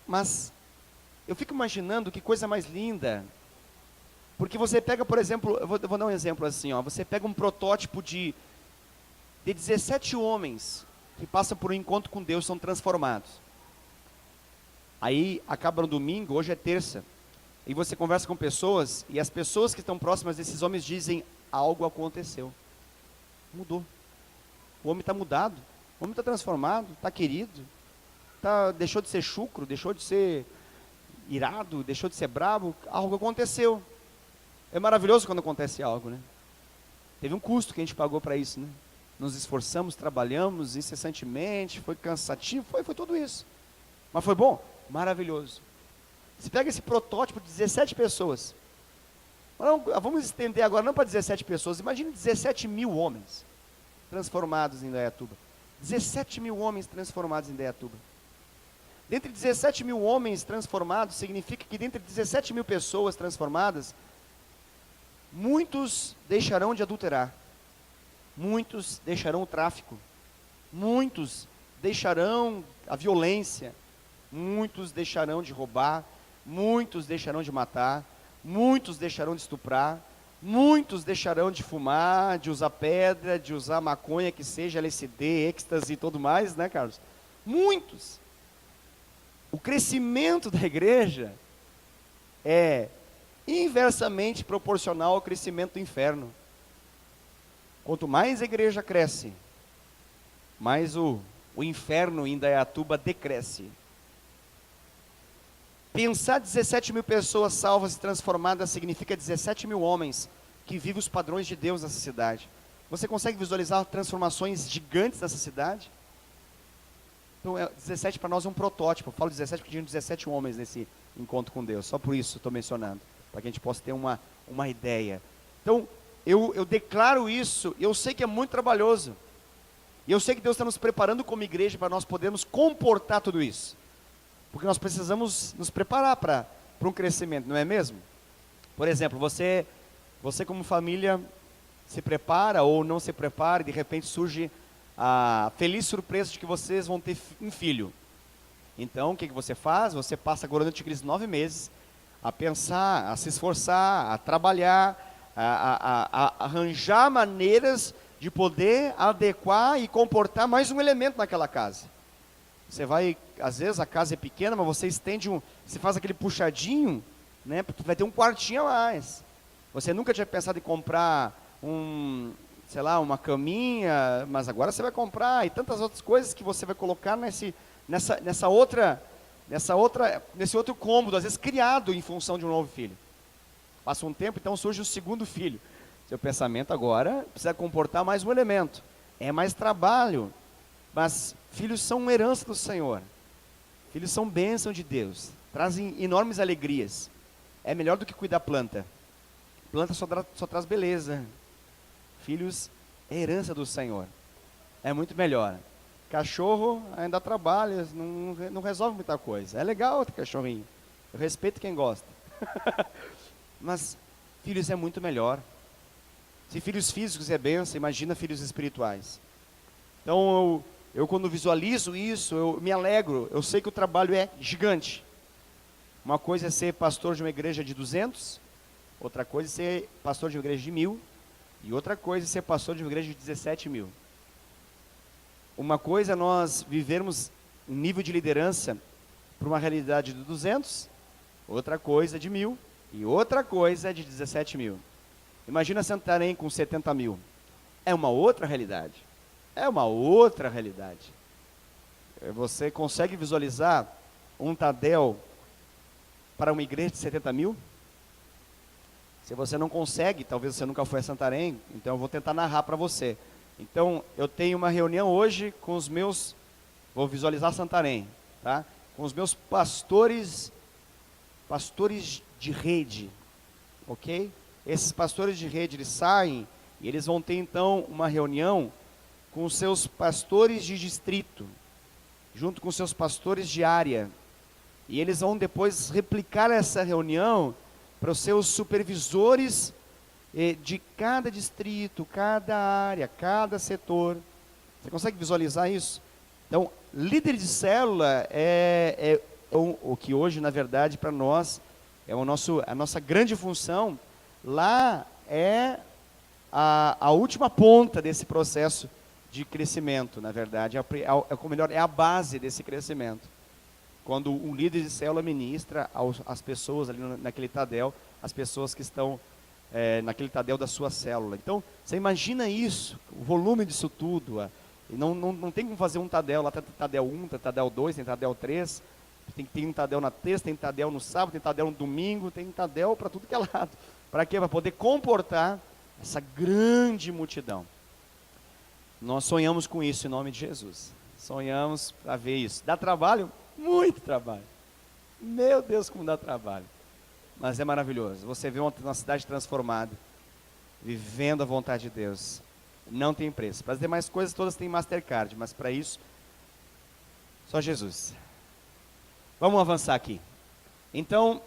mas eu fico imaginando que coisa mais linda, porque você pega, por exemplo, eu vou dar um exemplo assim, você pega um protótipo de 17 homens que passam por um encontro com Deus, são transformados. Aí acaba no domingo, hoje é terça, e você conversa com pessoas, e as pessoas que estão próximas desses homens dizem: algo aconteceu, mudou, o homem está mudado, o homem está transformado, está querido, deixou de ser chucro, deixou de ser irado, deixou de ser bravo, algo aconteceu. É maravilhoso quando acontece algo, né? Teve um custo que a gente pagou para isso, né? Nos esforçamos, trabalhamos incessantemente, foi cansativo, foi tudo isso. Mas foi bom? Maravilhoso. Você pega esse protótipo de 17 pessoas. Vamos estender agora não para 17 pessoas, imagine 17 mil homens transformados em Indaiatuba. 17 mil homens transformados em Indaiatuba. Dentre 17 mil homens transformados, significa que dentre 17 mil pessoas transformadas, muitos deixarão de adulterar, muitos deixarão o tráfico, muitos deixarão a violência, muitos deixarão de roubar, muitos deixarão de matar, muitos deixarão de estuprar, muitos deixarão de fumar, de usar pedra, de usar maconha, que seja LSD, êxtase e tudo mais, né, Carlos? Muitos. O crescimento da igreja é inversamente proporcional ao crescimento do inferno. Quanto mais a igreja cresce, mais o inferno em Indaiatuba decresce. Pensar 17 mil pessoas salvas e transformadas significa 17 mil homens que vivem os padrões de Deus nessa cidade. Você consegue visualizar transformações gigantes nessa cidade? Então, 17 para nós é um protótipo. Eu falo 17 porque tinham 17 homens nesse encontro com Deus. Só por isso estou mencionando, para que a gente possa ter uma ideia. Então, eu declaro isso, eu sei que é muito trabalhoso. E eu sei que Deus está nos preparando como igreja para nós podermos comportar tudo isso. Porque nós precisamos nos preparar para um crescimento, não é mesmo? Por exemplo, você como família se prepara ou não se prepara e de repente surge a feliz surpresa de que vocês vão ter um filho. Então, o que você faz? Você passa agora durante aqueles 9 meses a pensar, a se esforçar, a trabalhar, a arranjar maneiras de poder adequar e comportar mais um elemento naquela casa. Você vai, às vezes a casa é pequena, mas você estende você faz aquele puxadinho, né? Porque vai ter um quartinho a mais. Você nunca tinha pensado em comprar sei lá, uma caminha, mas agora você vai comprar, e tantas outras coisas que você vai colocar nesse outro cômodo, às vezes criado em função de um novo filho. Passa um tempo, então surge o segundo filho. Seu pensamento agora precisa comportar mais um elemento. É mais trabalho, mas filhos são uma herança do Senhor. Filhos são bênção de Deus, trazem enormes alegrias. É melhor do que cuidar planta. Planta só traz beleza. Filhos é herança do Senhor. É muito melhor. Cachorro ainda trabalha, não resolve muita coisa. É legal ter cachorrinho. Eu respeito quem gosta. Mas filhos é muito melhor. Se filhos físicos é bênção, imagina filhos espirituais. Então eu quando visualizo isso, eu me alegro. Eu sei que o trabalho é gigante. Uma coisa é ser pastor de uma igreja de 200, outra coisa é ser pastor de uma igreja de 1000, e outra coisa é ser pastor de uma igreja de 17.000. Uma coisa é nós vivermos um nível de liderança para uma realidade de 200, outra coisa é de 1000, e outra coisa é de 17.000. Imagina Santarém com 70.000. É uma outra realidade. É uma outra realidade. Você consegue visualizar um Tadel para uma igreja de 70.000? Se você não consegue, talvez você nunca foi a Santarém, então eu vou tentar narrar para você. Então, eu tenho uma reunião hoje com os meus, vou visualizar Santarém, tá? Com os meus pastores de rede, ok? Esses pastores de rede, eles saem e eles vão ter então uma reunião com os seus pastores de distrito, junto com os seus pastores de área. E eles vão depois replicar essa reunião para os seus supervisores de cada distrito, cada área, cada setor. Você consegue visualizar isso? Então, líder de célula é o que hoje, na verdade, para nós, é a nossa grande função. Lá é a última ponta desse processo de crescimento, na verdade, é a base desse crescimento. Quando um líder de célula ministra às pessoas ali naquele Tadel, as pessoas que estão naquele Tadel da sua célula. Então, você imagina isso, o volume disso tudo. Não tem como fazer um Tadel, lá tem Tadel 1, tem Tadel 2, tem Tadel 3, tem um Tadel na terça, tem Tadel no sábado, tem Tadel no domingo, tem Tadel para tudo que é lado. Para quê? Para poder comportar essa grande multidão. Nós sonhamos com isso em nome de Jesus. Sonhamos para ver isso. Dá trabalho? Muito trabalho. Meu Deus, como dá trabalho. Mas é maravilhoso. Você vê uma cidade transformada, vivendo a vontade de Deus. Não tem preço. Para as demais coisas todas tem Mastercard, mas para isso, só Jesus. Vamos avançar aqui. Então,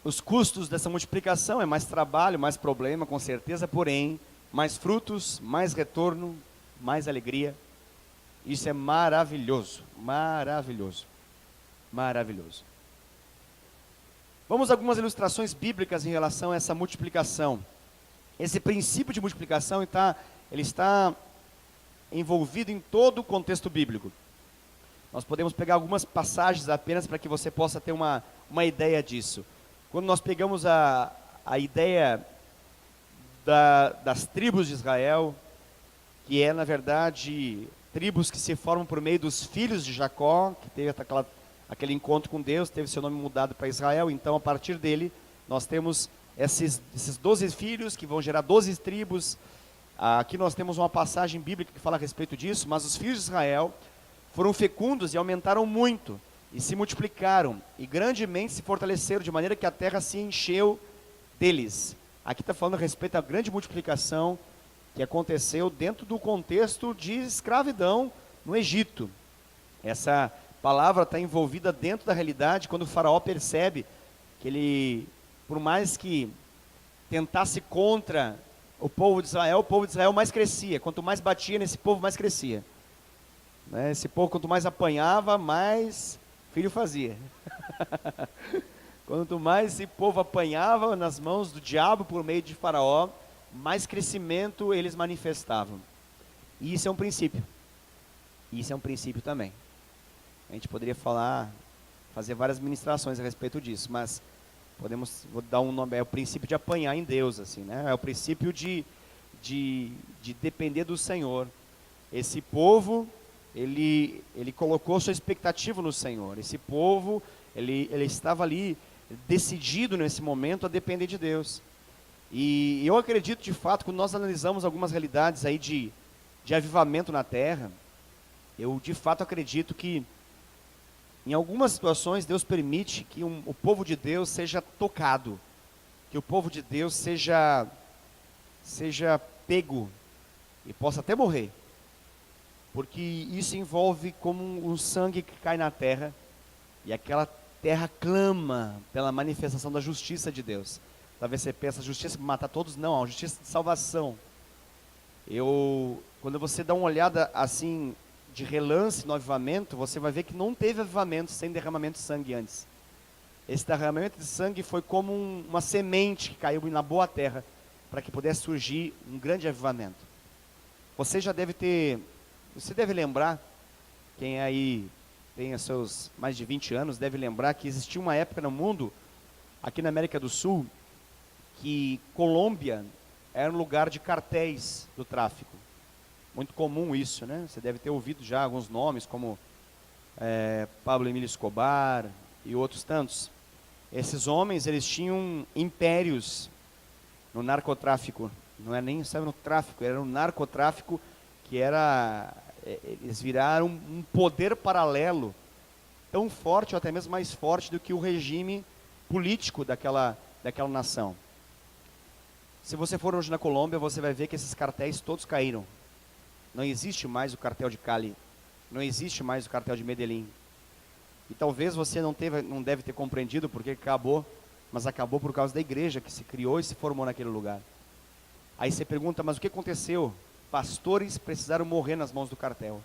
os custos dessa multiplicação é mais trabalho, mais problema, com certeza, porém, mais frutos, mais retorno, mais alegria. Isso é maravilhoso, maravilhoso, maravilhoso. Vamos a algumas ilustrações bíblicas em relação a essa multiplicação. Esse princípio de multiplicação ele está envolvido em todo o contexto bíblico. Nós podemos pegar algumas passagens apenas para que você possa ter uma ideia disso. Quando nós pegamos a ideia das tribos de Israel, que é, na verdade, tribos que se formam por meio dos filhos de Jacó, que teve aquele encontro com Deus, teve seu nome mudado para Israel. Então, a partir dele, nós temos esses 12 filhos que vão gerar 12 tribos. Aqui nós temos uma passagem bíblica que fala a respeito disso, mas os filhos de Israel foram fecundos e aumentaram muito, e se multiplicaram, e grandemente se fortaleceram, de maneira que a terra se encheu deles. Aqui está falando a respeito da grande multiplicação que aconteceu dentro do contexto de escravidão no Egito. Essa palavra está envolvida dentro da realidade, quando o faraó percebe que ele, por mais que tentasse contra o povo de Israel mais crescia. Quanto mais batia nesse povo, mais crescia. Esse povo, quanto mais apanhava, mais filho fazia. Quanto mais esse povo apanhava nas mãos do diabo por meio de faraó, mais crescimento eles manifestavam. E isso é um princípio. Isso é um princípio também. gente poderia falar, fazer várias ministrações a respeito disso, mas vou dar um nome, é o princípio de apanhar em Deus, assim, né? É o princípio de depender do Senhor. Esse povo, ele colocou sua expectativa no Senhor. Esse povo, ele estava ali decidido nesse momento a depender de Deus. E eu acredito de fato, quando nós analisamos algumas realidades aí de avivamento na terra, eu de fato acredito que em algumas situações Deus permite que o povo de Deus seja tocado, que o povo de Deus seja pego e possa até morrer, porque isso envolve como um sangue que cai na terra, e aquela terra clama pela manifestação da justiça de Deus. Talvez você pense, a justiça para matar todos? Não, a justiça de salvação. Quando você dá uma olhada assim, de relance no avivamento, você vai ver que não teve avivamento sem derramamento de sangue antes. Esse derramamento de sangue foi como uma semente que caiu na boa terra, para que pudesse surgir um grande avivamento. Você deve lembrar, quem aí tem os seus mais de 20 anos, deve lembrar que existia uma época no mundo, aqui na América do Sul, que Colômbia era um lugar de cartéis do tráfico. Muito comum isso, né? Você deve ter ouvido já alguns nomes, como Pablo Emílio Escobar e outros tantos. Esses homens, eles tinham impérios no narcotráfico. Não é nem só no tráfico, era no narcotráfico, que eles viraram um poder paralelo, tão forte ou até mesmo mais forte do que o regime político daquela nação. Se você for hoje na Colômbia, você vai ver que esses cartéis todos caíram. Não existe mais o cartel de Cali, não existe mais o cartel de Medellín. E talvez você não deve ter compreendido porque acabou, mas acabou por causa da igreja que se criou e se formou naquele lugar. Aí você pergunta, mas o que aconteceu? Pastores precisaram morrer nas mãos do cartel.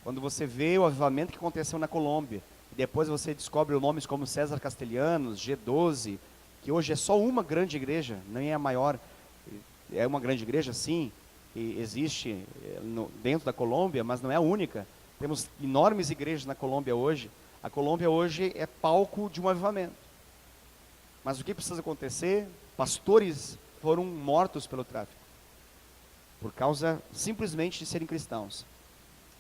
Quando você vê o avivamento que aconteceu na Colômbia, e depois você descobre nomes como César Castelhanos, G12, que hoje é só uma grande igreja, nem é a maior, é uma grande igreja sim, que existe dentro da Colômbia, mas não é a única. Temos enormes igrejas na Colômbia hoje. A Colômbia hoje é palco de um avivamento. Mas o que precisa acontecer? Pastores foram mortos pelo tráfico, por causa simplesmente de serem cristãos.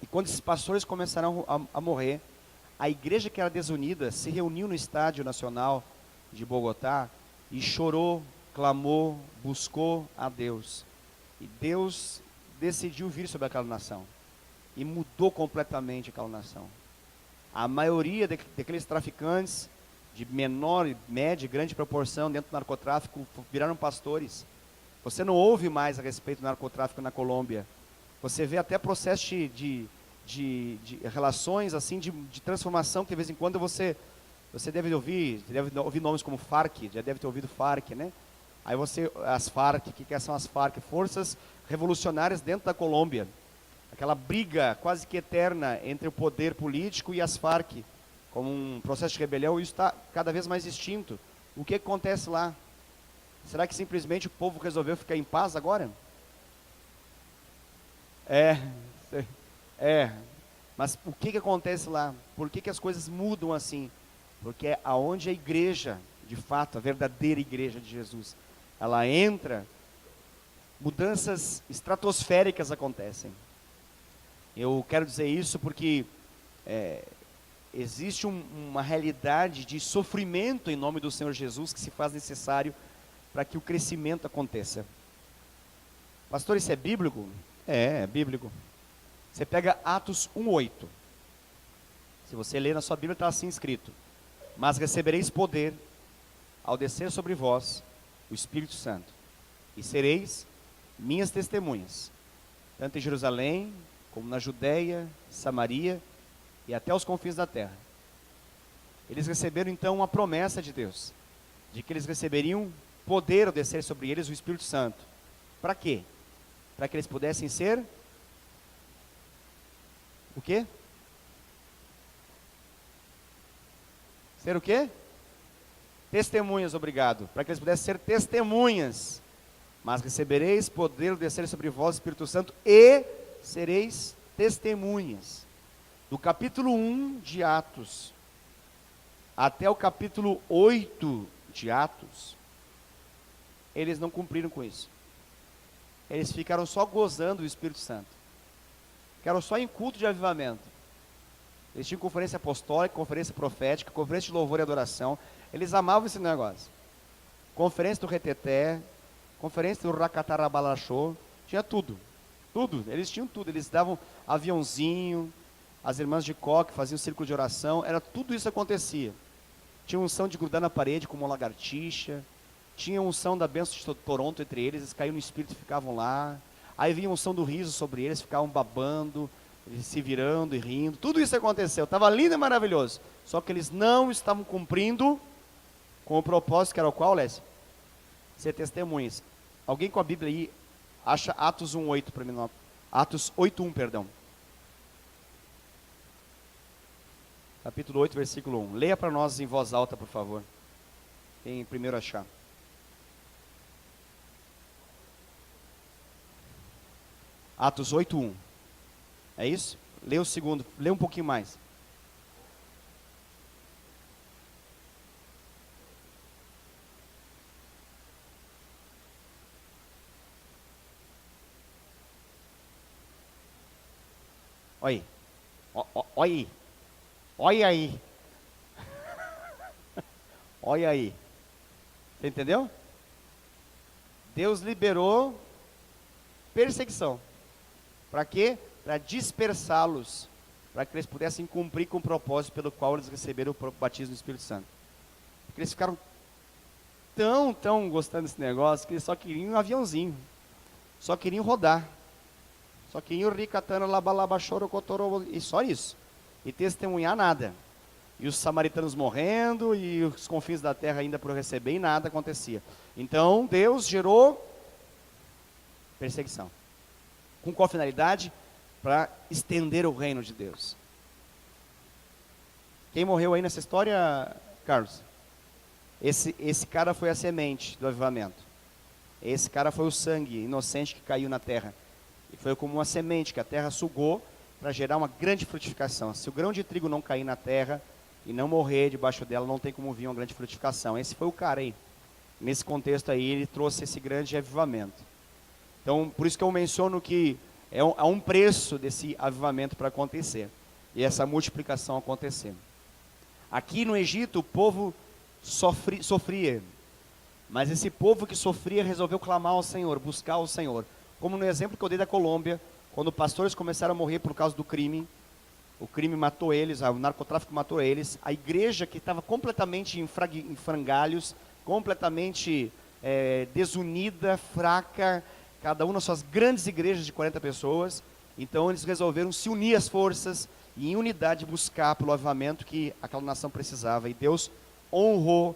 E quando esses pastores começaram a morrer, a igreja que era desunida se reuniu no Estádio Nacional de Bogotá e chorou, clamou, buscou a Deus. E Deus decidiu vir sobre aquela nação. E mudou completamente aquela nação. A maioria daqueles traficantes, de menor, média e grande proporção dentro do narcotráfico, viraram pastores. Você não ouve mais a respeito do narcotráfico na Colômbia. Você vê até processo de relações assim, de transformação, que de vez em quando você deve ouvir nomes como FARC, já deve ter ouvido FARC, né? Aí as FARC, o que são as FARC? Forças revolucionárias dentro da Colômbia. Aquela briga quase que eterna entre o poder político e as FARC, como um processo de rebelião, isso está cada vez mais extinto. O que acontece lá? Será que simplesmente o povo resolveu ficar em paz agora? Mas o que acontece lá? Por que as coisas mudam assim? Porque é aonde a igreja, de fato, a verdadeira igreja de Jesus, ela entra, mudanças estratosféricas acontecem. Eu quero dizer isso porque existe uma realidade de sofrimento em nome do Senhor Jesus que se faz necessário para que o crescimento aconteça. Pastor, isso é bíblico? É bíblico. Você pega Atos 1:8. Se você ler na sua Bíblia, está assim escrito: mas recebereis poder ao descer sobre vós o Espírito Santo, e sereis minhas testemunhas, tanto em Jerusalém, como na Judeia, Samaria e até os confins da terra. Eles receberam então uma promessa de Deus, de que eles receberiam poder ao descer sobre eles o Espírito Santo. Para quê? Para que eles pudessem ser o quê? Ser o quê? Testemunhas, obrigado. Para que eles pudessem ser testemunhas. Mas recebereis poder ao descer sobre vós o Espírito Santo e sereis testemunhas. Do capítulo 1 de Atos até o capítulo 8 de Atos, eles não cumpriram com isso. Eles ficaram só gozando o Espírito Santo. Ficaram só em culto de avivamento. Eles tinham conferência apostólica, conferência profética, conferência de louvor e adoração. Eles amavam esse negócio. Conferência do Reteté, conferência do Rakatarabalachô, tinha tudo. Tudo, eles tinham tudo. Eles davam aviãozinho, as irmãs de coque faziam círculo de oração, era tudo isso acontecia. Tinha unção de grudar na parede como uma lagartixa, tinha unção da bênção de Toronto entre eles, eles caíam no espírito e ficavam lá. Aí vinha unção do riso sobre eles, ficavam babando, se virando e rindo. Tudo isso aconteceu, estava lindo e maravilhoso. Só que eles não estavam cumprindo com o propósito que era o qual, Lécio? Ser testemunhas. Alguém com a Bíblia aí acha Atos 1:8 para mim, não. Atos 8:1, perdão. Capítulo 8, versículo 1. Leia para nós em voz alta, por favor. Quem primeiro achar. Atos 8:1. É isso? Lê o segundo, lê um pouquinho mais. Olha aí. Olha aí. Olha aí. Olha aí. Você entendeu? Deus liberou perseguição. Para quê? Para dispersá-los. Para que eles pudessem cumprir com o propósito pelo qual eles receberam o batismo do Espírito Santo. Porque eles ficaram tão gostando desse negócio que eles só queriam um aviãozinho. Só queriam rodar. Só queriam ricatana, labalabachoro, cotoro, e só isso. E testemunhar nada. E os samaritanos morrendo, e os confins da terra ainda por receber, e nada acontecia. Então, Deus gerou perseguição. Com qual finalidade? Para estender o reino de Deus. Quem morreu aí nessa história, Carlos? Esse cara foi a semente do avivamento. Esse cara foi o sangue inocente que caiu na terra. E foi como uma semente que a terra sugou para gerar uma grande frutificação. Se o grão de trigo não cair na terra e não morrer debaixo dela, não tem como vir uma grande frutificação. Esse foi o cara aí. Nesse contexto aí, ele trouxe esse grande avivamento. Então, por isso que eu menciono que há um preço desse avivamento para acontecer. E essa multiplicação acontecer. Aqui no Egito, o povo sofria. Mas esse povo que sofria resolveu clamar ao Senhor, buscar ao Senhor. Como no exemplo que eu dei da Colômbia, quando pastores começaram a morrer por causa do crime, o crime matou eles, o narcotráfico matou eles, a igreja que estava completamente em frangalhos, completamente desunida, fraca, cada uma nas suas grandes igrejas de 40 pessoas, então eles resolveram se unir às forças e em unidade buscar pelo avivamento que aquela nação precisava, e Deus honrou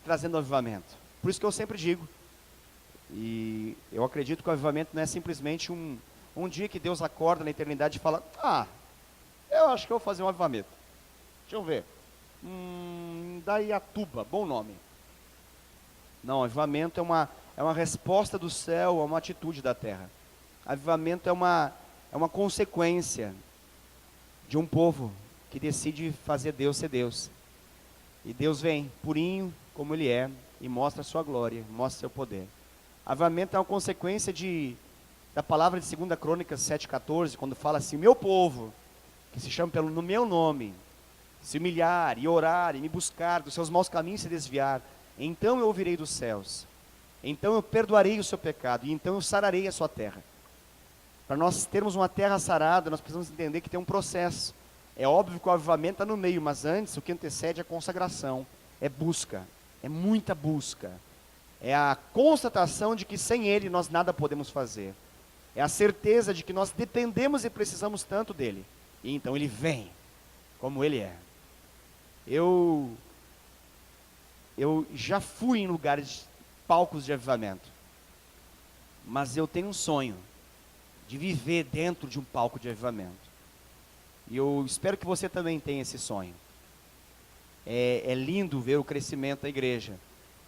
trazendo o avivamento. Por isso que eu sempre digo, e eu acredito que o avivamento não é simplesmente um dia que Deus acorda na eternidade e fala, eu acho que eu vou fazer um avivamento. Deixa eu ver. Indaiatuba, bom nome. Não, avivamento é uma resposta do céu a uma atitude da terra. Avivamento é uma consequência de um povo que decide fazer Deus ser Deus. E Deus vem, purinho como Ele é, e mostra a sua glória, mostra seu poder. Avivamento é uma consequência da palavra de 2 Crônicas 7,14, quando fala assim, o meu povo, que se chama no meu nome, se humilhar e orar e me buscar, dos seus maus caminhos se desviar, então eu ouvirei dos céus, então eu perdoarei o seu pecado, e então eu sararei a sua terra. Para nós termos uma terra sarada, nós precisamos entender que tem um processo. É óbvio que o avivamento está no meio, mas antes, o que antecede é a consagração, é busca, é muita busca. É a constatação de que sem Ele nós nada podemos fazer. É a certeza de que nós dependemos e precisamos tanto dEle. E então Ele vem, como Ele é. Eu já fui em lugares, palcos de avivamento. Mas eu tenho um sonho de viver dentro de um palco de avivamento. E eu espero que você também tenha esse sonho. É lindo ver o crescimento da igreja.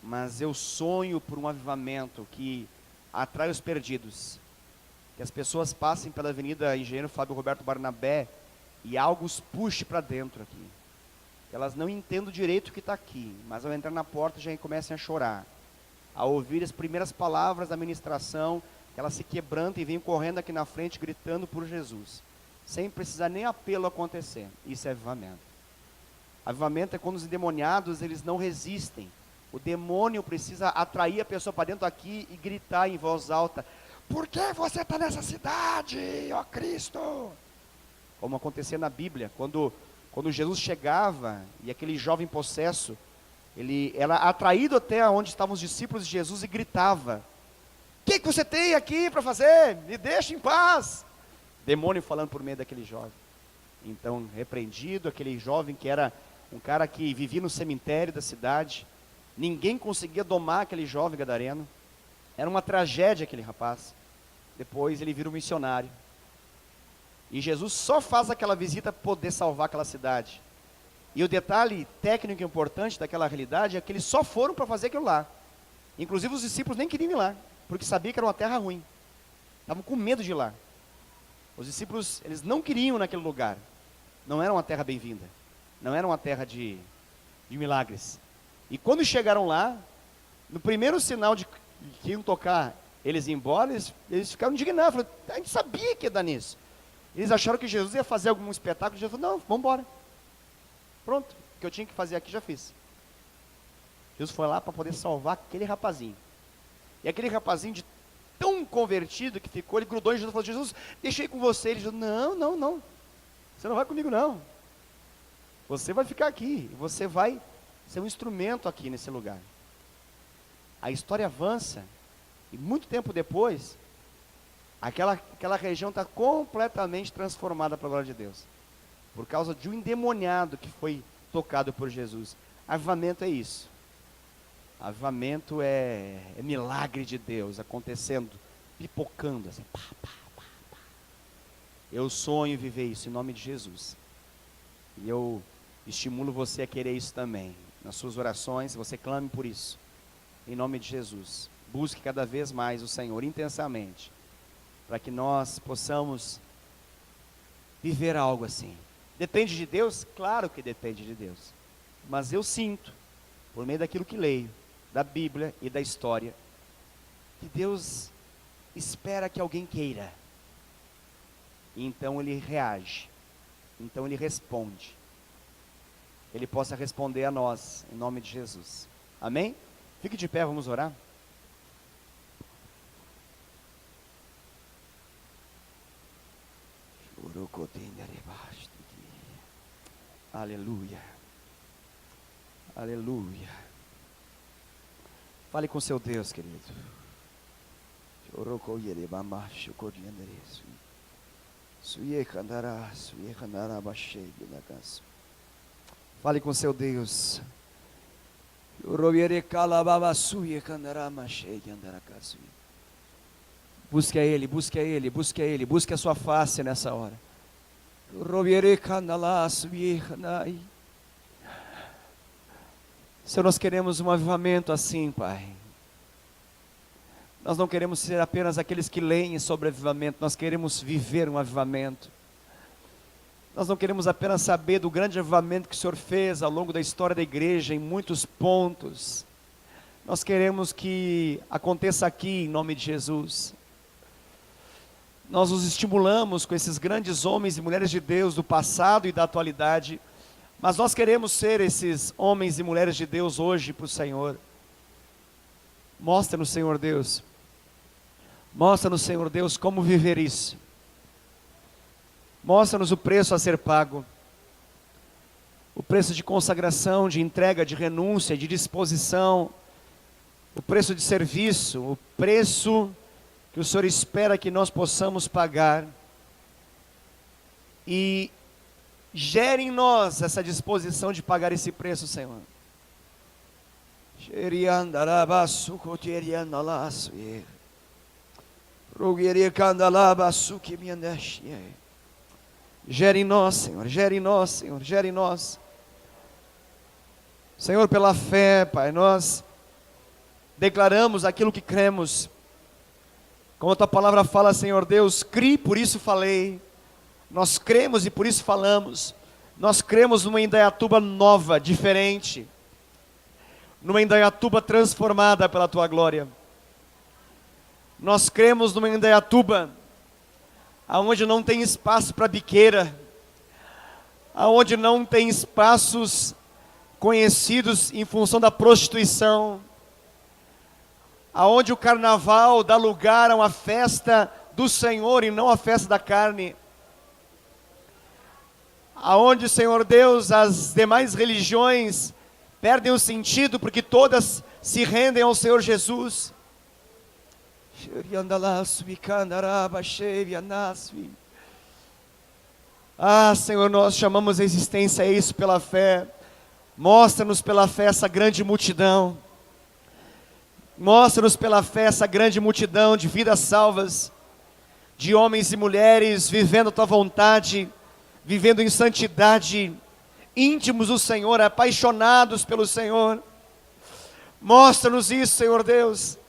Mas eu sonho por um avivamento que atrai os perdidos. Que as pessoas passem pela Avenida Engenheiro Fábio Roberto Barnabé e algo os puxe para dentro aqui. Elas não entendem direito o que está aqui, mas ao entrar na porta já começam a chorar. Ao ouvir as primeiras palavras da ministração, elas se quebrantam e vêm correndo aqui na frente, gritando por Jesus, sem precisar nem apelo acontecer. Isso é avivamento. Avivamento é quando os endemoniados, eles não resistem. O demônio precisa atrair a pessoa para dentro aqui e gritar em voz alta: por que você está nessa cidade, ó Cristo? Como acontecia na Bíblia, quando Jesus chegava e aquele jovem possesso, ele era atraído até onde estavam os discípulos de Jesus e gritava: o que você tem aqui para fazer? Me deixa em paz. Demônio falando por meio daquele jovem. Então, repreendido, aquele jovem que era um cara que vivia no cemitério da cidade, ninguém conseguia domar aquele jovem gadareno, era uma tragédia aquele rapaz. Depois ele vira um missionário, e Jesus só faz aquela visita para poder salvar aquela cidade. E o detalhe técnico importante daquela realidade é que eles só foram para fazer aquilo lá. Inclusive os discípulos nem queriam ir lá, porque sabiam que era uma terra ruim, estavam com medo de ir lá. Os discípulos, eles não queriam ir naquele lugar, não era uma terra bem-vinda, não era uma terra de milagres. E quando chegaram lá, no primeiro sinal de que iam tocar eles ir embora, eles ficaram indignados, falaram: a gente sabia que ia dar nisso. Eles acharam que Jesus ia fazer algum espetáculo, Jesus falou: não, vamos embora. Pronto, o que eu tinha que fazer aqui já fiz. Jesus foi lá para poder salvar aquele rapazinho. E aquele rapazinho, de tão convertido que ficou, ele grudou em Jesus e falou: Jesus, deixa eu ir com você. Ele disse: não, você não vai comigo não. Você vai ficar aqui, você vai ser um instrumento aqui nesse lugar. A história avança, e muito tempo depois, aquela região está completamente transformada para a glória de Deus, por causa de um endemoniado que foi tocado por Jesus. Avivamento é isso. Avivamento é milagre de Deus acontecendo, pipocando assim, pá, pá, pá, pá. Eu sonho em viver isso em nome de Jesus, e eu estimulo você a querer isso também. Nas suas orações, você clame por isso, em nome de Jesus. Busque cada vez mais o Senhor intensamente, para que nós possamos viver algo assim. Depende de Deus? Claro que depende de Deus, mas eu sinto, por meio daquilo que leio, da Bíblia e da história, que Deus espera que alguém queira, e então Ele reage, então Ele responde. Ele possa responder a nós, em nome de Jesus. Amém? Fique de pé, vamos orar. Aleluia. Aleluia. Fale com seu Deus, querido. Fale com seu Deus. Busque a Ele, busque a Ele, busque a Ele, busque a sua face nessa hora. Senhor, nós queremos um avivamento assim, Pai. Nós não queremos ser apenas aqueles que leem sobre avivamento, nós queremos viver um avivamento. Nós não queremos apenas saber do grande avivamento que o Senhor fez ao longo da história da igreja, em muitos pontos. Nós queremos que aconteça aqui, em nome de Jesus. Nós nos estimulamos com esses grandes homens e mulheres de Deus do passado e da atualidade, mas nós queremos ser esses homens e mulheres de Deus hoje para o Senhor. Mostra-nos, Senhor Deus, mostra-nos, Senhor Deus, como viver isso. Mostra-nos o preço a ser pago, o preço de consagração, de entrega, de renúncia, de disposição, o preço de serviço, o preço que o Senhor espera que nós possamos pagar, e gere em nós essa disposição de pagar esse preço, Senhor. Gere em nós, Senhor, gere em nós, Senhor, gere em nós. Senhor, pela fé, Pai, nós declaramos aquilo que cremos. Como a Tua palavra fala, Senhor Deus, criei, por isso falei. Nós cremos e por isso falamos. Nós cremos numa Indaiatuba nova, diferente. Numa Indaiatuba transformada pela Tua glória. Nós cremos numa Indaiatuba aonde não tem espaço para biqueira, aonde não tem espaços conhecidos em função da prostituição, aonde o carnaval dá lugar a uma festa do Senhor e não a festa da carne, aonde, Senhor Deus, as demais religiões perdem o sentido porque todas se rendem ao Senhor Jesus. Ah, Senhor, nós chamamos a existência a isso pela fé. Mostra-nos pela fé essa grande multidão. Mostra-nos pela fé essa grande multidão de vidas salvas, de homens e mulheres vivendo a Tua vontade, vivendo em santidade, íntimos do Senhor, apaixonados pelo Senhor. Mostra-nos isso, Senhor Deus.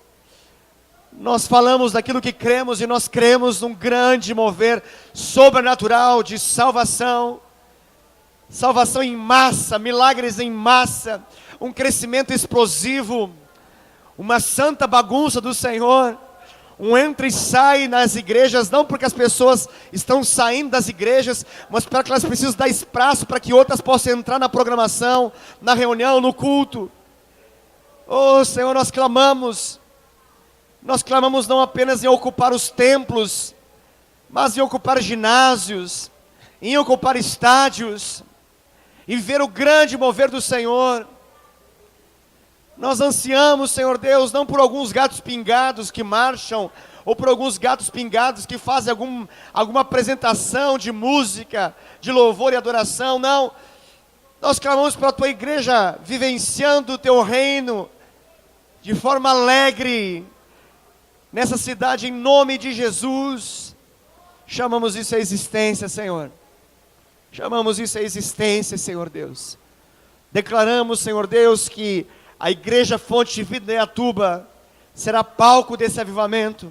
Nós falamos daquilo que cremos e nós cremos num grande mover sobrenatural de salvação. Salvação em massa, milagres em massa, um crescimento explosivo, uma santa bagunça do Senhor, um entra e sai nas igrejas, não porque as pessoas estão saindo das igrejas, mas porque elas precisam dar espaço para que outras possam entrar na programação, na reunião, no culto. Oh Senhor, nós clamamos não apenas em ocupar os templos, mas em ocupar ginásios, em ocupar estádios, e ver o grande mover do Senhor. Nós ansiamos, Senhor Deus, não por alguns gatos pingados que marcham, ou por alguns gatos pingados que fazem alguma apresentação de música, de louvor e adoração, não. Nós clamamos pela Tua igreja, vivenciando o Teu reino, de forma alegre, nessa cidade, em nome de Jesus. Chamamos isso a existência, Senhor. Chamamos isso a existência, Senhor Deus. Declaramos, Senhor Deus, que a igreja Fonte de Vida de Indaiatuba será palco desse avivamento.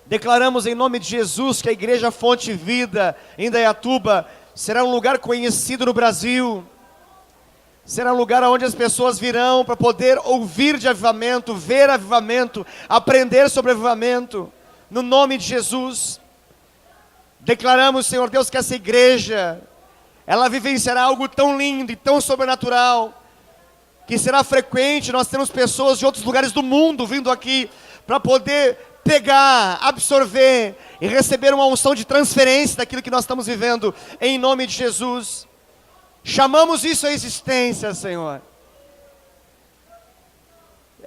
Declaramos em nome de Jesus que a igreja Fonte de Vida em Indaiatuba será um lugar conhecido no Brasil. Será um lugar onde as pessoas virão para poder ouvir de avivamento, ver avivamento, aprender sobre avivamento, no nome de Jesus. Declaramos, Senhor Deus, que essa igreja, ela vivenciará algo tão lindo e tão sobrenatural, que será frequente nós temos pessoas de outros lugares do mundo vindo aqui, para poder pegar, absorver e receber uma unção de transferência daquilo que nós estamos vivendo, em nome de Jesus. Chamamos isso à existência, Senhor.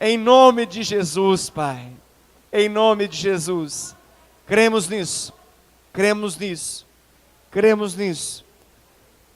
Em nome de Jesus, Pai. Em nome de Jesus. Cremos nisso. Cremos nisso. Cremos nisso.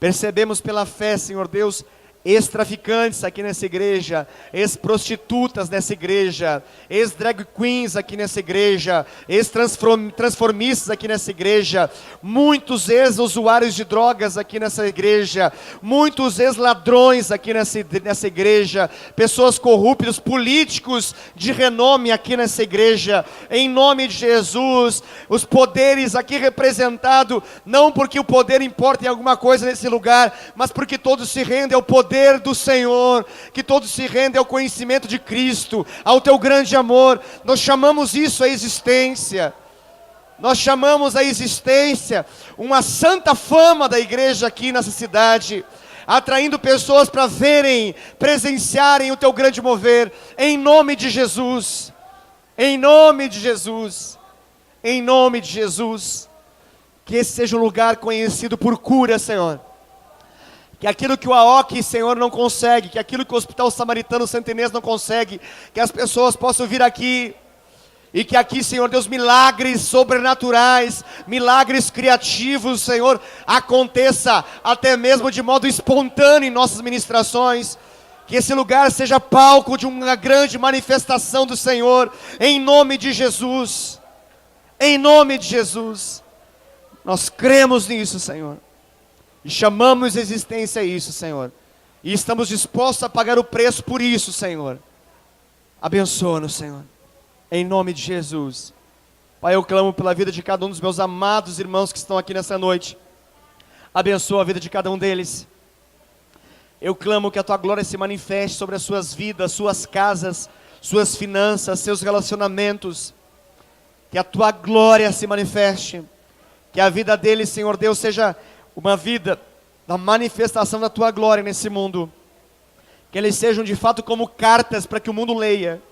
Percebemos pela fé, Senhor Deus, ex-traficantes aqui nessa igreja, ex-prostitutas nessa igreja, ex-drag queens aqui nessa igreja, ex-transformistas aqui nessa igreja, muitos ex-usuários de drogas aqui nessa igreja, muitos ex-ladrões aqui nessa igreja, pessoas corruptas, políticos de renome aqui nessa igreja, em nome de Jesus, os poderes aqui representados, não porque o poder importa em alguma coisa nesse lugar, mas porque todos se rendem ao poder do Senhor, que todos se rendem ao conhecimento de Cristo, ao Teu grande amor. Nós chamamos isso a existência. Nós chamamos a existência uma santa fama da igreja aqui nessa cidade, atraindo pessoas para verem, presenciarem o Teu grande mover, em nome de Jesus. Em nome de Jesus. Em nome de Jesus. Que esse seja um lugar conhecido por cura, Senhor. Que aquilo que o AOC, Senhor, não consegue, que aquilo que o Hospital Samaritano Santenês não consegue, que as pessoas possam vir aqui, e que aqui, Senhor Deus, milagres sobrenaturais, milagres criativos, Senhor, aconteça até mesmo de modo espontâneo em nossas ministrações, que esse lugar seja palco de uma grande manifestação do Senhor, em nome de Jesus, em nome de Jesus. Nós cremos nisso, Senhor. E chamamos a existência a isso, Senhor. E estamos dispostos a pagar o preço por isso, Senhor. Abençoa-nos, Senhor. Em nome de Jesus. Pai, eu clamo pela vida de cada um dos meus amados irmãos que estão aqui nessa noite. Abençoa a vida de cada um deles. Eu clamo que a Tua glória se manifeste sobre as suas vidas, suas casas, suas finanças, seus relacionamentos. Que a Tua glória se manifeste. Que a vida deles, Senhor Deus, seja uma vida da manifestação da Tua glória nesse mundo. Que eles sejam de fato como cartas para que o mundo leia.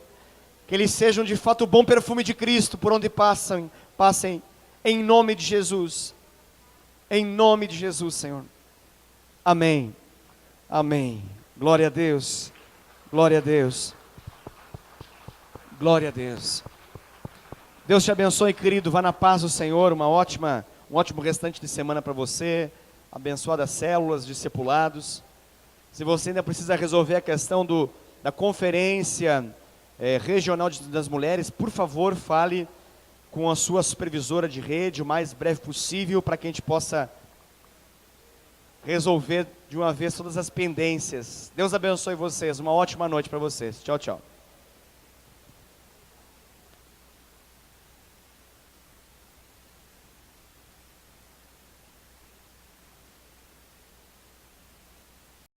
Que eles sejam de fato o bom perfume de Cristo por onde passem, em nome de Jesus. Em nome de Jesus, Senhor. Amém. Amém. Glória a Deus. Glória a Deus. Glória a Deus. Deus te abençoe, querido. Vá na paz do Senhor. Um ótimo restante de semana para você. Abençoadas células, discipulados. Se você ainda precisa resolver a questão da conferência regional das mulheres, por favor, fale com a sua supervisora de rede o mais breve possível, para que a gente possa resolver de uma vez todas as pendências. Deus abençoe vocês, uma ótima noite para vocês. Tchau, tchau.